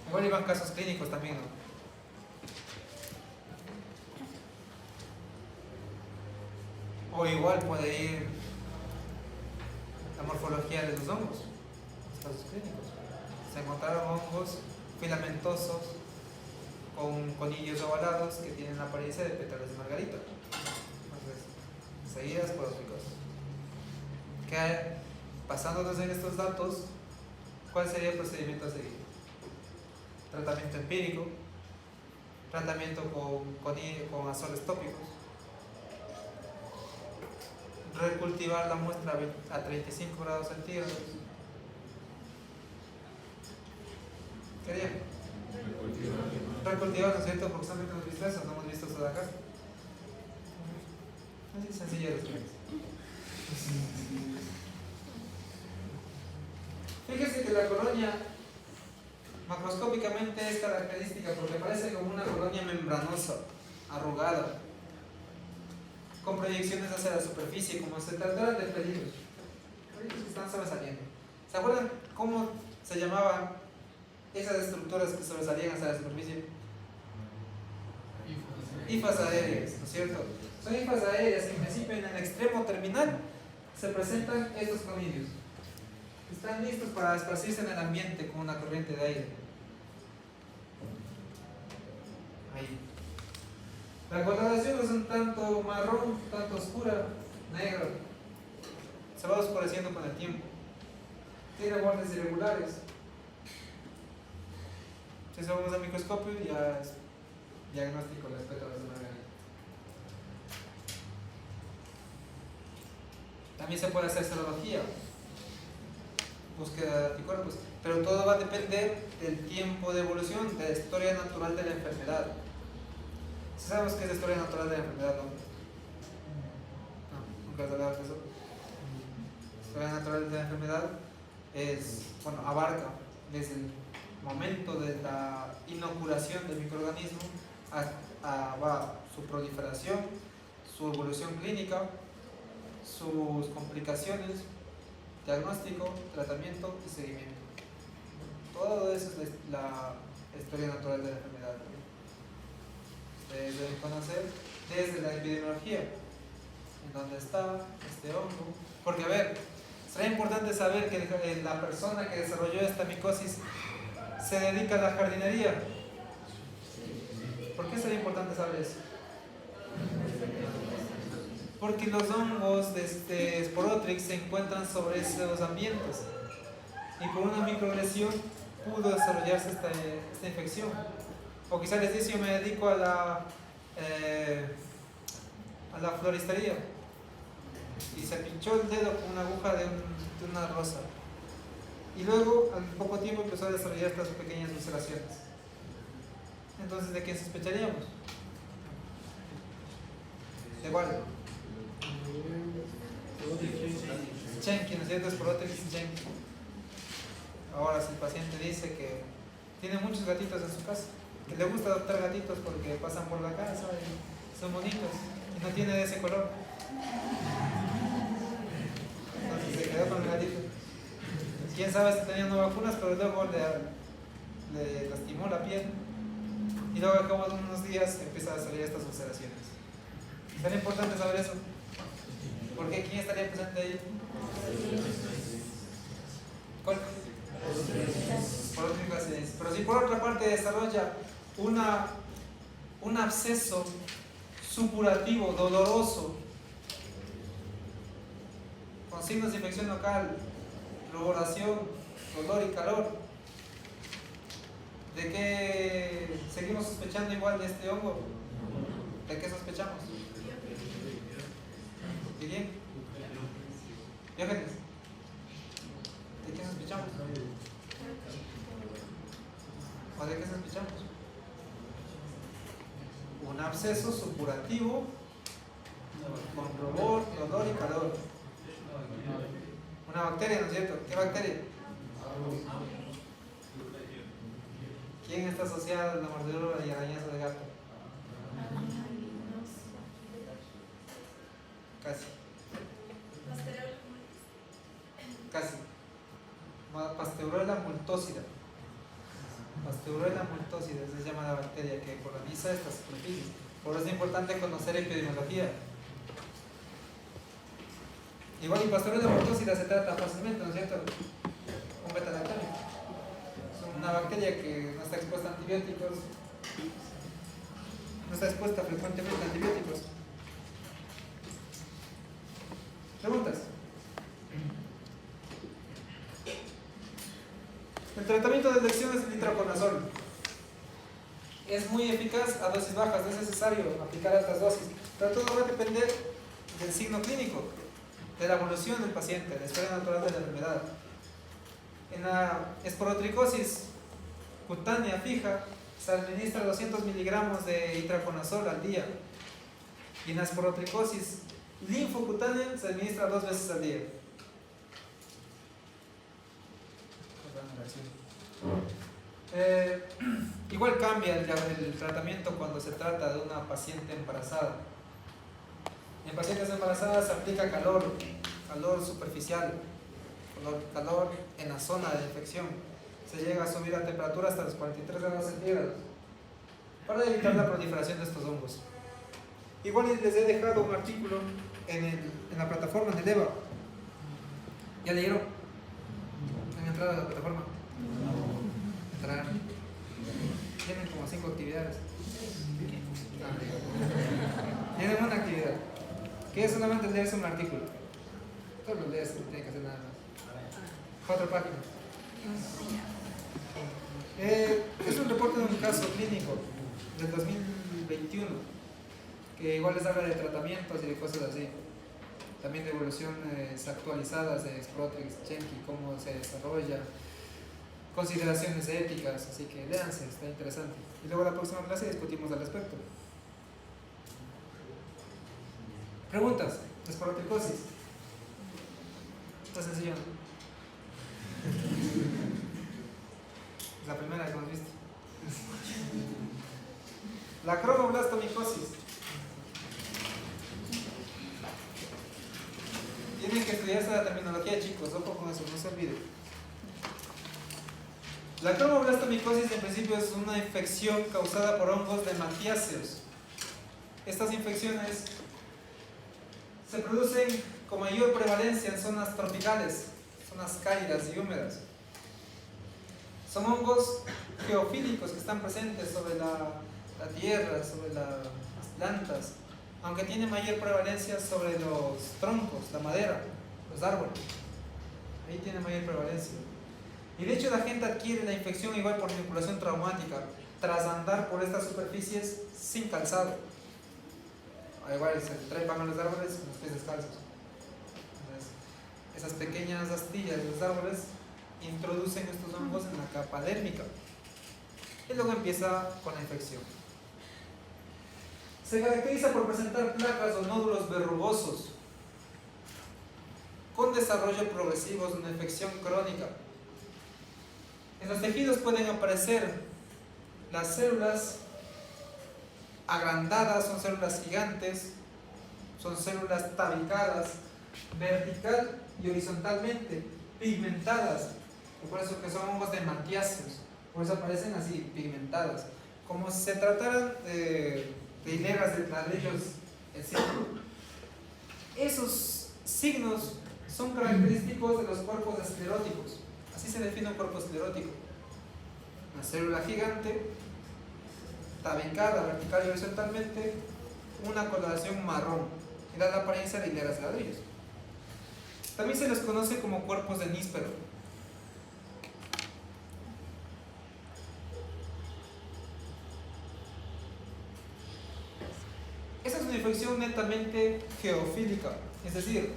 Igual iban casos clínicos también, ¿no? O igual puede ir la morfología de los hongos, los casos clínicos. Se encontraron hongos filamentosos con conillos ovalados que tienen la apariencia de pétalos de margarita. Entonces, seguidas por otricos. Basándonos en estos datos, ¿cuál sería el procedimiento a seguir? Tratamiento empírico, tratamiento con azoles tópicos, recultivar la muestra a 35 grados centígrados. ¿Qué haría? Recultivar, ¿no es cierto? Porque solamente hemos visto eso, no hemos visto eso de acá. Así sencilla las cosas. Fíjese que la colonia macroscópicamente es característica porque parece como una colonia membranosa, arrugada, con proyecciones hacia la superficie, como se tratara de pelillos que están sobresaliendo. ¿Se acuerdan cómo se llamaban esas estructuras que sobresalían hacia la superficie? Hifas aéreas, ¿no es cierto? Son hifas aéreas que en principio en el extremo terminal se presentan estos conillos. Están listos para esparcirse en el ambiente con una corriente de aire. Ahí. La coloración es un tanto marrón, tanto oscura, negro. Se va oscureciendo con el tiempo. Tiene bordes irregulares. Si vamos al microscopio ya es diagnóstico respecto a las margarita. También se puede hacer serología, búsqueda de anticuerpos, pero todo va a depender del tiempo de evolución, de la historia natural de la enfermedad. ¿Sí sabemos qué es la historia natural de la enfermedad, no? No, nunca has hablado de eso. La historia natural de la enfermedad abarca desde el momento de la inoculación del microorganismo va su proliferación, su evolución clínica, sus complicaciones, diagnóstico, tratamiento y seguimiento. Todo eso es la historia natural de la enfermedad. Ustedes deben conocer desde la epidemiología en dónde está este hongo, porque a ver, será importante saber que la persona que desarrolló esta micosis se dedica a la jardinería. ¿Por qué sería importante saber eso? Porque los hongos de Sporotrix se encuentran sobre esos ambientes y por una microagresión pudo desarrollarse esta infección. O quizás les dice, yo me dedico a la a la floristería y se pinchó el dedo con una aguja de una rosa. Y luego, al poco tiempo, empezó a desarrollar estas pequeñas ulceraciones. Entonces, ¿de quién sospecharíamos? ¿De cuál? Chenky, ¿no es cierto? Es prótesis Chenky. Ahora, si el paciente dice que tiene muchos gatitos en su casa, que le gusta adoptar gatitos porque pasan por la casa y son bonitos y no tiene de ese color, entonces se quedó con el gatito. Quién sabe si tenía no vacunas, pero luego le lastimó la piel y luego al cabo de unos días empieza a salir estas ulceraciones. ¿Sería importante saber eso? Porque ¿quién estaría presente ahí? ¿Cuál? Pero si por otra parte desarrolla un absceso supurativo, doloroso, con signos de infección local, ruboración, dolor y calor, ¿de qué seguimos sospechando igual de este hongo? ¿De qué sospechamos? ¿De quién? Diógenes. ¿De qué sospechamos? ¿O de qué sospechamos? Un absceso supurativo con rubor, dolor y calor. Una bacteria, ¿no es cierto? ¿Qué bacteria? ¿Quién está asociado a la mordedura y arañazo de gato? Casi. Casi. Pasteurella multósida. Pasteurella multósida se llama la bacteria que coloniza estas superficies. Por eso es importante conocer epidemiología. Igual y Pasteurella multósida se trata fácilmente, ¿no es cierto? Un beta-lactamio. Es una bacteria que no está expuesta a antibióticos, no está expuesta frecuentemente a antibióticos. ¿Preguntas? El tratamiento de elección es el itraconazol. Es muy eficaz a dosis bajas, no es necesario aplicar altas dosis, pero todo va a depender del signo clínico, de la evolución del paciente, de la historia natural de la enfermedad. En la esporotricosis cutánea fija se administra 200 miligramos de itraconazol al día, y en la esporotricosis linfocutánea se administra 2 veces al día. Igual cambia el tratamiento cuando se trata de una paciente embarazada. En pacientes embarazadas se aplica calor superficial, calor en la zona de infección. Se llega a subir la temperatura hasta los 43 grados centígrados para evitar la proliferación de estos hongos. Igual les he dejado un artículo en la plataforma de Leva. ¿Ya leyeron? ¿Han entrado a la plataforma? Entrar. Tienen como 5 actividades. Tienen una actividad que es solamente leerse un artículo. Todos los lees, no tienen que hacer nada más. 4 páginas. Es un reporte de un caso clínico del 2021 que igual les habla de tratamientos y de cosas así. También de evoluciones actualizadas de Sprotrix, Chenky, cómo se desarrolla, consideraciones éticas, así que léanse, está interesante. Y luego la próxima clase discutimos al respecto. ¿Preguntas? Esporotricosis. Está sencillo, ¿no? Es la primera que hemos visto. La cromoblastomicosis. Tienen que estudiarse la terminología, chicos, ojo con eso, no se olviden. La cromoblastomicosis en principio es una infección causada por hongos de matiáceos. Estas infecciones se producen con mayor prevalencia en zonas tropicales, zonas cálidas y húmedas. Son hongos geofílicos que están presentes sobre la tierra, sobre las plantas, aunque tienen mayor prevalencia sobre los troncos, la madera, los árboles. Ahí tiene mayor prevalencia. Y de hecho la gente adquiere la infección igual por circulación traumática, tras andar por estas superficies sin calzado. igual se trepan a los árboles con los pies descalzos. Entonces, esas pequeñas astillas de los árboles introducen estos hongos en la capa dérmica y luego empieza con la infección. Se caracteriza por presentar placas o nódulos verrugosos con desarrollo progresivo de una infección crónica. En los tejidos pueden aparecer las células agrandadas, son células gigantes, son células tabicadas, vertical y horizontalmente, pigmentadas, por eso que son hongos de mantiáceos, por eso aparecen así, pigmentadas, como si se trataran de hileras de ladrillos en círculo. Esos signos son característicos de los cuerpos escleróticos. Así se define un cuerpo esclerótico: una célula gigante, tabicada vertical y horizontalmente, una coloración marrón, que da la apariencia de hileras de ladrillos. También se les conoce como cuerpos de níspero. Esta es una infección netamente geofílica, es decir,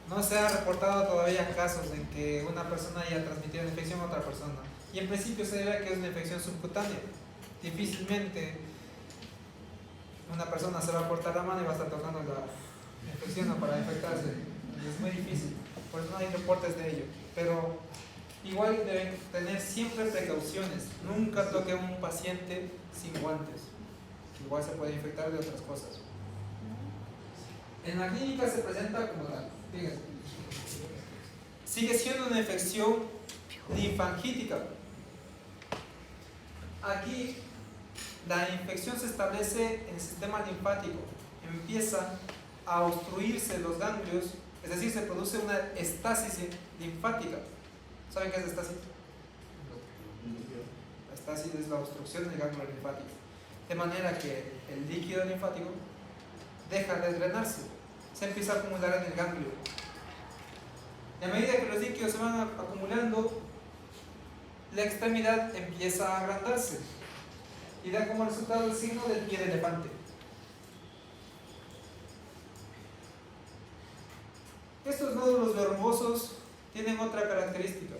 no se ha reportado todavía casos en que una persona haya transmitido la infección a otra persona, y en principio se debe a que es una infección subcutánea. Difícilmente una persona se va a cortar la mano y va a estar tocando la infección para infectarse. Es muy difícil, por eso no hay reportes de ello. Pero igual deben tener siempre precauciones. Nunca toque a un paciente sin guantes. Igual se puede infectar de otras cosas. En la clínica se presenta como tal. Fíjense. Sigue siendo una infección linfangítica. Aquí la infección se establece en el sistema linfático, empieza a obstruirse los ganglios, es decir, se produce una estasis linfática. ¿Saben qué es estasis? La estasis es la obstrucción del ganglio linfático, de manera que el líquido linfático deja de drenarse, se empieza a acumular en el ganglio. Y a medida que los líquidos se van acumulando, la extremidad empieza a agrandarse y da como resultado el signo del pie de elefante. Estos nódulos verrugosos tienen otra característica,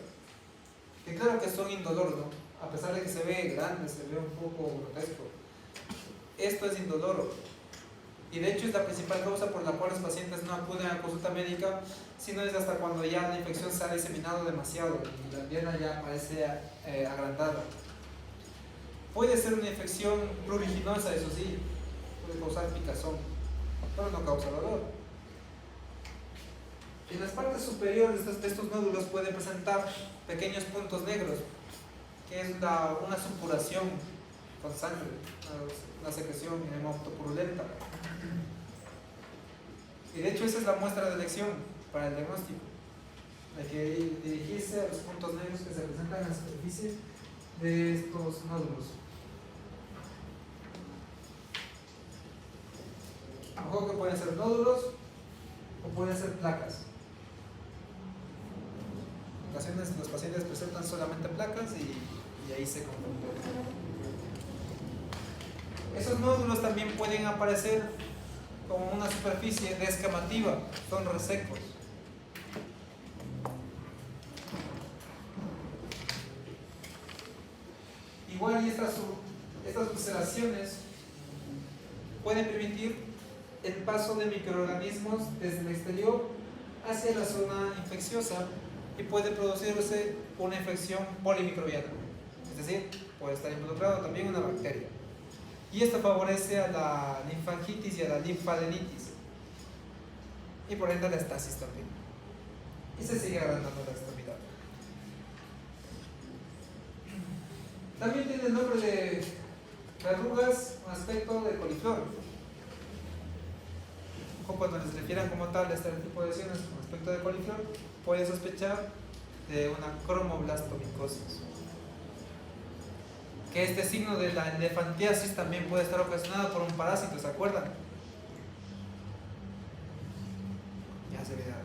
que claro que son indoloros, ¿no? A pesar de que se ve grande, se ve un poco grotesco, esto es indoloro, y de hecho es la principal causa por la cual los pacientes no acuden a consulta médica, sino es hasta cuando ya la infección se ha diseminado demasiado y la pierna ya parece agrandada. Puede ser una infección pruriginosa, eso sí, puede causar picazón, pero no causa dolor. En las partes superiores de estos nódulos pueden presentar pequeños puntos negros, que es una supuración con sangre, una secreción hemopurulenta. Y de hecho esa es la muestra de elección para el diagnóstico. Hay que dirigirse a los puntos negros que se presentan en la superficie de estos nódulos. Ojo que pueden ser nódulos o pueden ser placas. En ocasiones los pacientes presentan solamente placas y ahí se confunden. Esos nódulos también pueden aparecer como una superficie descamativa, son resecos. Igual y estas ulceraciones pueden permitir el paso de microorganismos desde el exterior hacia la zona infecciosa y puede producirse una infección polimicrobiana, es decir, puede estar involucrado también una bacteria, y esto favorece a la linfangitis y a la linfadenitis y por ende a la estasis también, y se sigue agrandando la extremidad. También tiene el nombre de verrugas con aspecto de coliflor. O cuando les refieran como tal a este tipo de lesiones con aspecto de coliflor, puede sospechar de una cromoblastomicosis. Que este signo de la elefantiasis también puede estar ocasionado por un parásito, ¿se acuerdan? Ya se verá.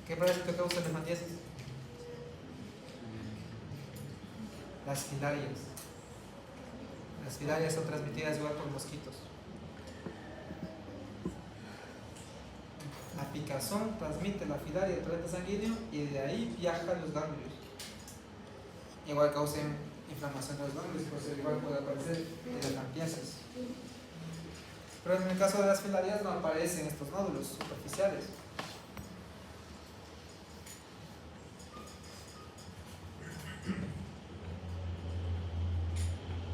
¿Qué parásito causa elefantiasis? Las filarias. Las filarias son transmitidas igual por mosquitos. La picazón transmite la filaria al torrente sanguíneo y de ahí viaja a los ganglios. Igual causan inflamación de los ganglios, por eso igual puede aparecer elephantiasis. Pero en el caso de las filarias no aparecen estos nódulos superficiales.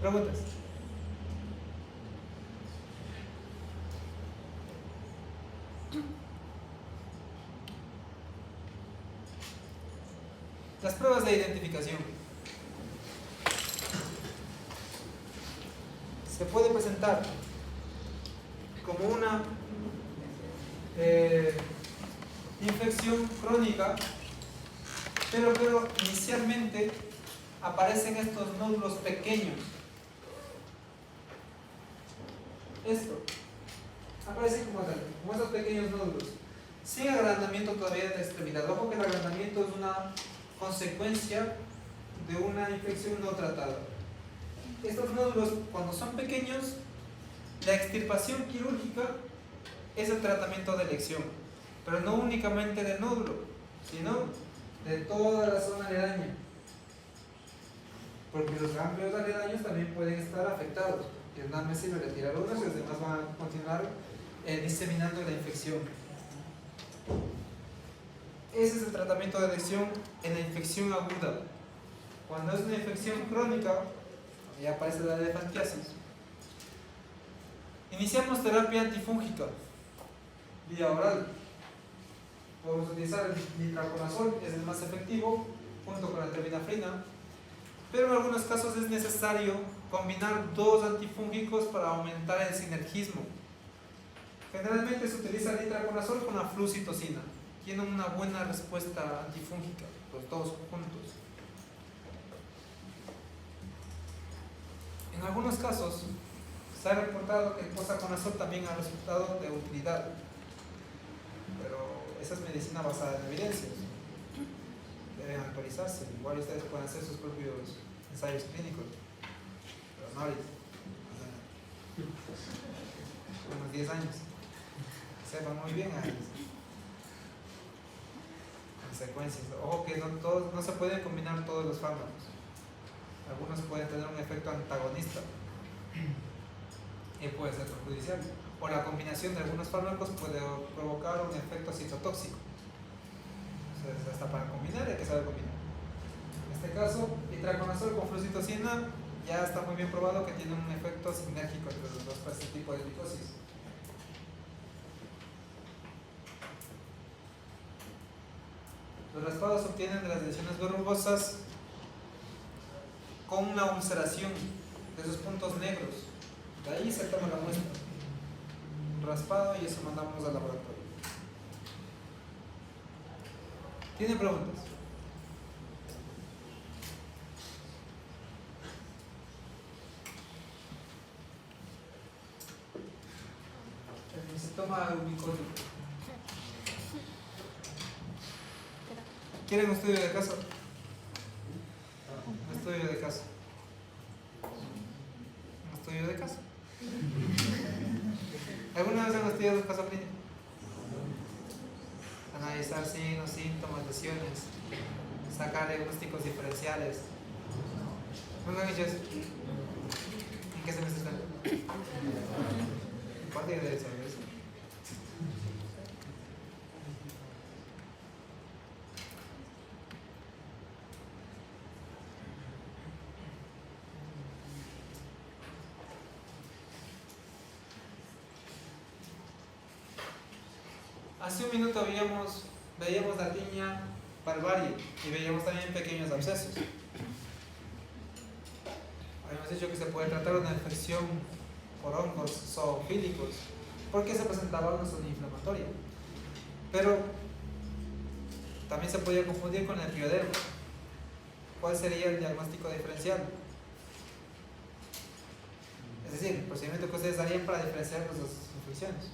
¿Preguntas? Las pruebas de identificación. Se puede presentar como una infección crónica, pero inicialmente aparecen estos nódulos pequeños. Esto aparece como estos pequeños nódulos, sin agrandamiento todavía de la extremidad. Ojo que el agrandamiento es una consecuencia de una infección no tratada. Estos nódulos, cuando son pequeños, la extirpación quirúrgica es el tratamiento de elección, pero no únicamente del nódulo, sino de toda la zona aledaña, porque los ganglios aledaños también pueden estar afectados. Y nada más sirve retirar unos y los demás van a continuar diseminando la infección. Ese es el tratamiento de elección en la infección aguda. Cuando es una infección crónica, ya aparece la elephantiasis. Iniciamos terapia antifúngica vía oral. Podemos utilizar el nitraconazol, es el más efectivo, junto con la terbinafrina. Pero en algunos casos es necesario combinar dos antifúngicos para aumentar el sinergismo. Generalmente se utiliza el nitraconazol con la flucitocina. Tienen una buena respuesta antifúngica, los dos juntos. En algunos casos se ha reportado que el posaconazol también ha resultado de utilidad, pero esa es medicina basada en evidencias. Deben actualizarse. Igual ustedes pueden hacer sus propios ensayos clínicos, pero no ahorita, unos 10 años. Sepan muy bien a consecuencias. Ojo que no se pueden combinar todos los fármacos. Algunos pueden tener un efecto antagonista y puede ser perjudicial. O la combinación de algunos fármacos puede provocar un efecto citotóxico. Entonces, hasta para combinar hay que saber combinar. En este caso, nitraconazol con flucitocina ya está muy bien probado que tiene un efecto sinérgico entre los dos para este tipo de micosis. Los raspados se obtienen de las lesiones verrugosas con una ulceración de esos puntos negros. De ahí se toma la muestra, raspado, y eso mandamos al laboratorio. ¿Tienen preguntas? Se toma ubicótico. ¿Quieren un estudio de caso? Un estudio de caso. Un estudio de caso. ¿Alguna vez han estudiado un caso clínico? Analizar signos, síntomas, lesiones, sacar diagnósticos diferenciales. ¿Nunca han hecho eso? ¿En qué semestre están? ¿Cuánto debe saber eso? Hace un minuto veíamos la tiña barbarie y veíamos también pequeños abscesos. Habíamos dicho que se puede tratar una infección por hongos zoofílicos porque se presentaba una zona inflamatoria. Pero también se podía confundir con el pioderma. ¿Cuál sería el diagnóstico diferencial? Es decir, el procedimiento que ustedes harían para diferenciar las dos infecciones.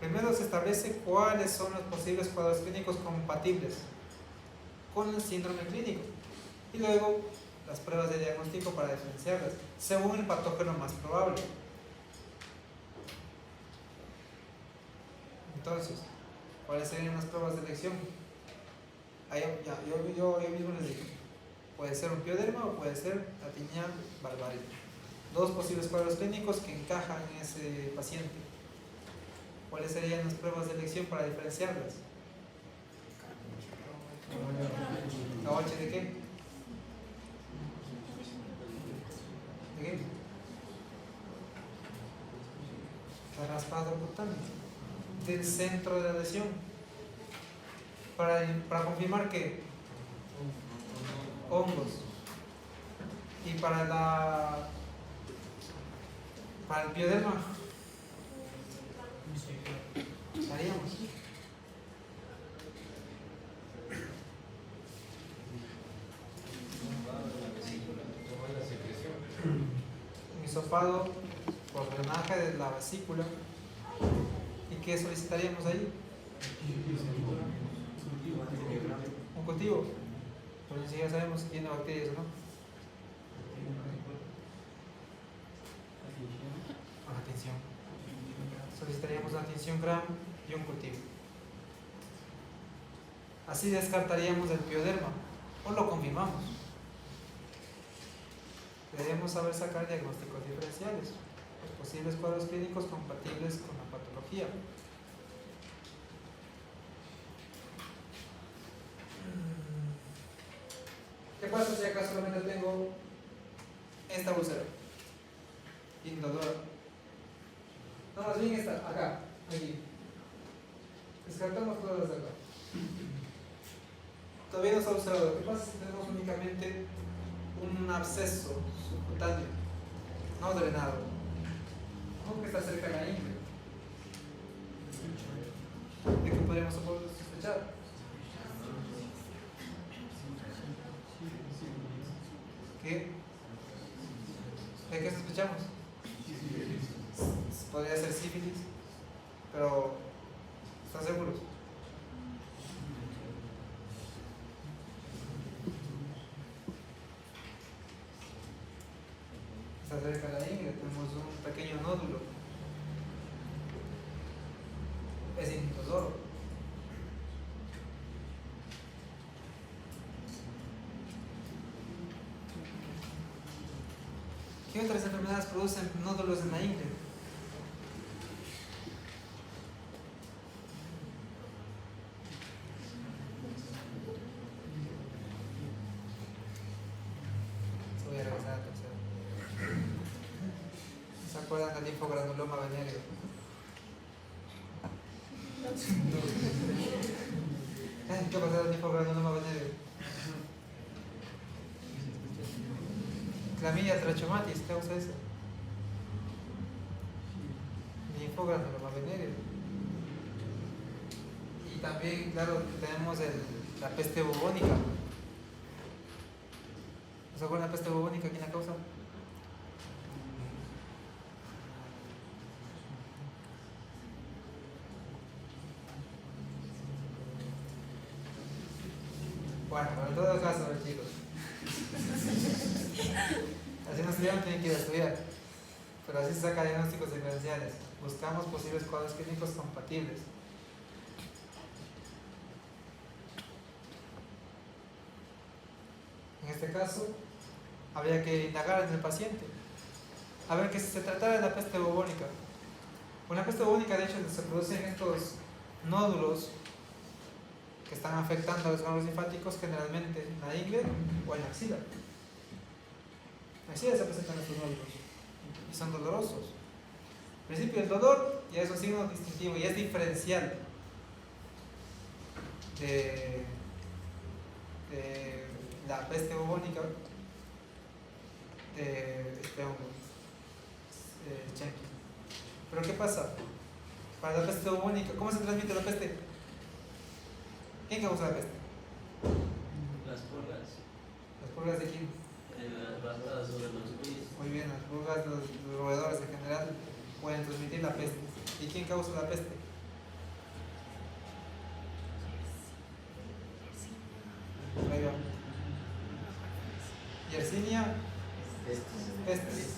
Primero se establece cuáles son los posibles cuadros clínicos compatibles con el síndrome clínico. Y luego las pruebas de diagnóstico para diferenciarlas, según el patógeno más probable. Entonces, ¿cuáles serían las pruebas de elección? Ahí, ya, yo mismo les digo, puede ser un pioderma o puede ser Atynia barbaris. Dos posibles cuadros clínicos que encajan en ese paciente. ¿Cuáles serían las pruebas de elección para diferenciarlas? ¿KOH de qué? ¿De qué? Está raspado cutáneo. Del centro de la lesión. Para confirmar que hongos. Y para el pioderma haríamos un hisopado por drenaje de la vesícula. ¿Y qué solicitaríamos ahí? Un cultivo, pero ni siquiera sabemos si tiene bacterias o no. Una tinción. Solicitaríamos una tinción gram y un cultivo. Así descartaríamos el pioderma o lo confirmamos. Debemos saber sacar diagnósticos diferenciales, los posibles cuadros clínicos compatibles con la patología. ¿Qué pasa si acá solamente tengo esta úlcera indolora? No, más bien esta, acá, aquí. Descartamos todas las de acá. Todavía no está ulcerado. ¿Qué pasa si tenemos únicamente un absceso subcutáneo no drenado? ¿Cómo que está cerca de la ingle? ¿De qué podríamos sospechar? ¿Qué? ¿De qué sospechamos? Podría ser sífilis, pero ¿están seguros? Está cerca de la ingle, tenemos un pequeño nódulo. Es indoloro. ¿Qué otras enfermedades producen nódulos en la ingle? Voy a regresar a la tercera. ¿Se acuerdan del linfogranuloma venéreo? ¿Qué pasa del linfogranuloma venéreo? Clamidia trachomatis, ¿qué usa eso? Linfogranuloma venéreo. Y también, claro, tenemos la peste bubónica. ¿Se acuerdan la peste bubónica? ¿Quién la causa? Bueno, pero en todo caso, chicos. Así no estudiaron, tienen que ir a estudiar. Pero así se saca diagnósticos diferenciales. Buscamos posibles cuadros clínicos compatibles. En este caso, habría que indagar en el paciente. A ver que si se tratara de la peste bubónica. Con la peste bubónica, de hecho, se producen estos nódulos que están afectando a los ganglios linfáticos, generalmente en la ingle o en la axila. En la axila se presentan estos nódulos y son dolorosos. Al principio, el dolor ya es un signo distintivo y es diferencial de la peste bubónica de este hongo, Chenki. Pero ¿qué pasa? Para la peste bubónica, ¿cómo se transmite la peste? ¿Quién causa la peste? Las pulgas. ¿Las pulgas de quién? Las basadas sobre los pies. Muy bien, las pulgas, los roedores en general pueden transmitir la peste. ¿Y quién causa la peste? Ahí va. Yersinia pestis.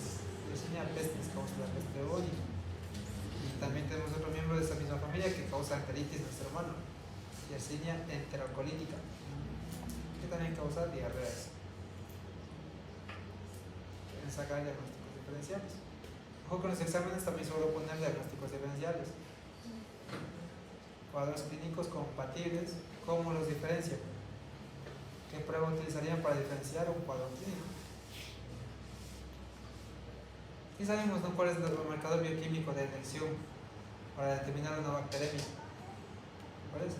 Yersinia pestis causa la peste bubónica. Y también tenemos otro miembro de esa misma familia que causa enteritis en el ser humano. Yersinia enterocolítica, que también causa diarreas. Pueden sacar diagnósticos diferenciales. Ojo, con los exámenes también se suele poner diagnósticos diferenciales. Cuadros clínicos compatibles, ¿cómo los diferencian? ¿Qué prueba utilizarían para diferenciar un cuadro clínico? Y sabemos, ¿no?, cuál es el marcador bioquímico de elección para determinar una bacteremia. ¿Cuál es?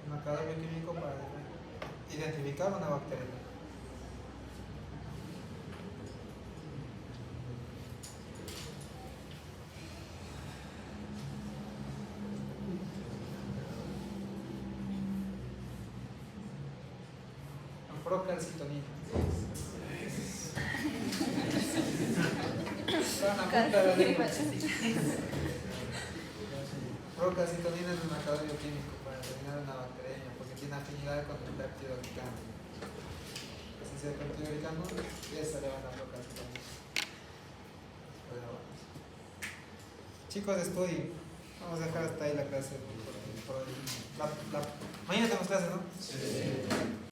El marcador bioquímico para identificar una bacteremia. Procalcitonina. Procalcitonina es un marcador bioquímico para determinar una bacteria porque tiene afinidad con el péptido glicano. Si se péptido glicano, esa le van a procalcitonina. Chicos, estudien. Vamos a dejar hasta ahí la clase. Mañana tenemos clase, ¿no? Sí.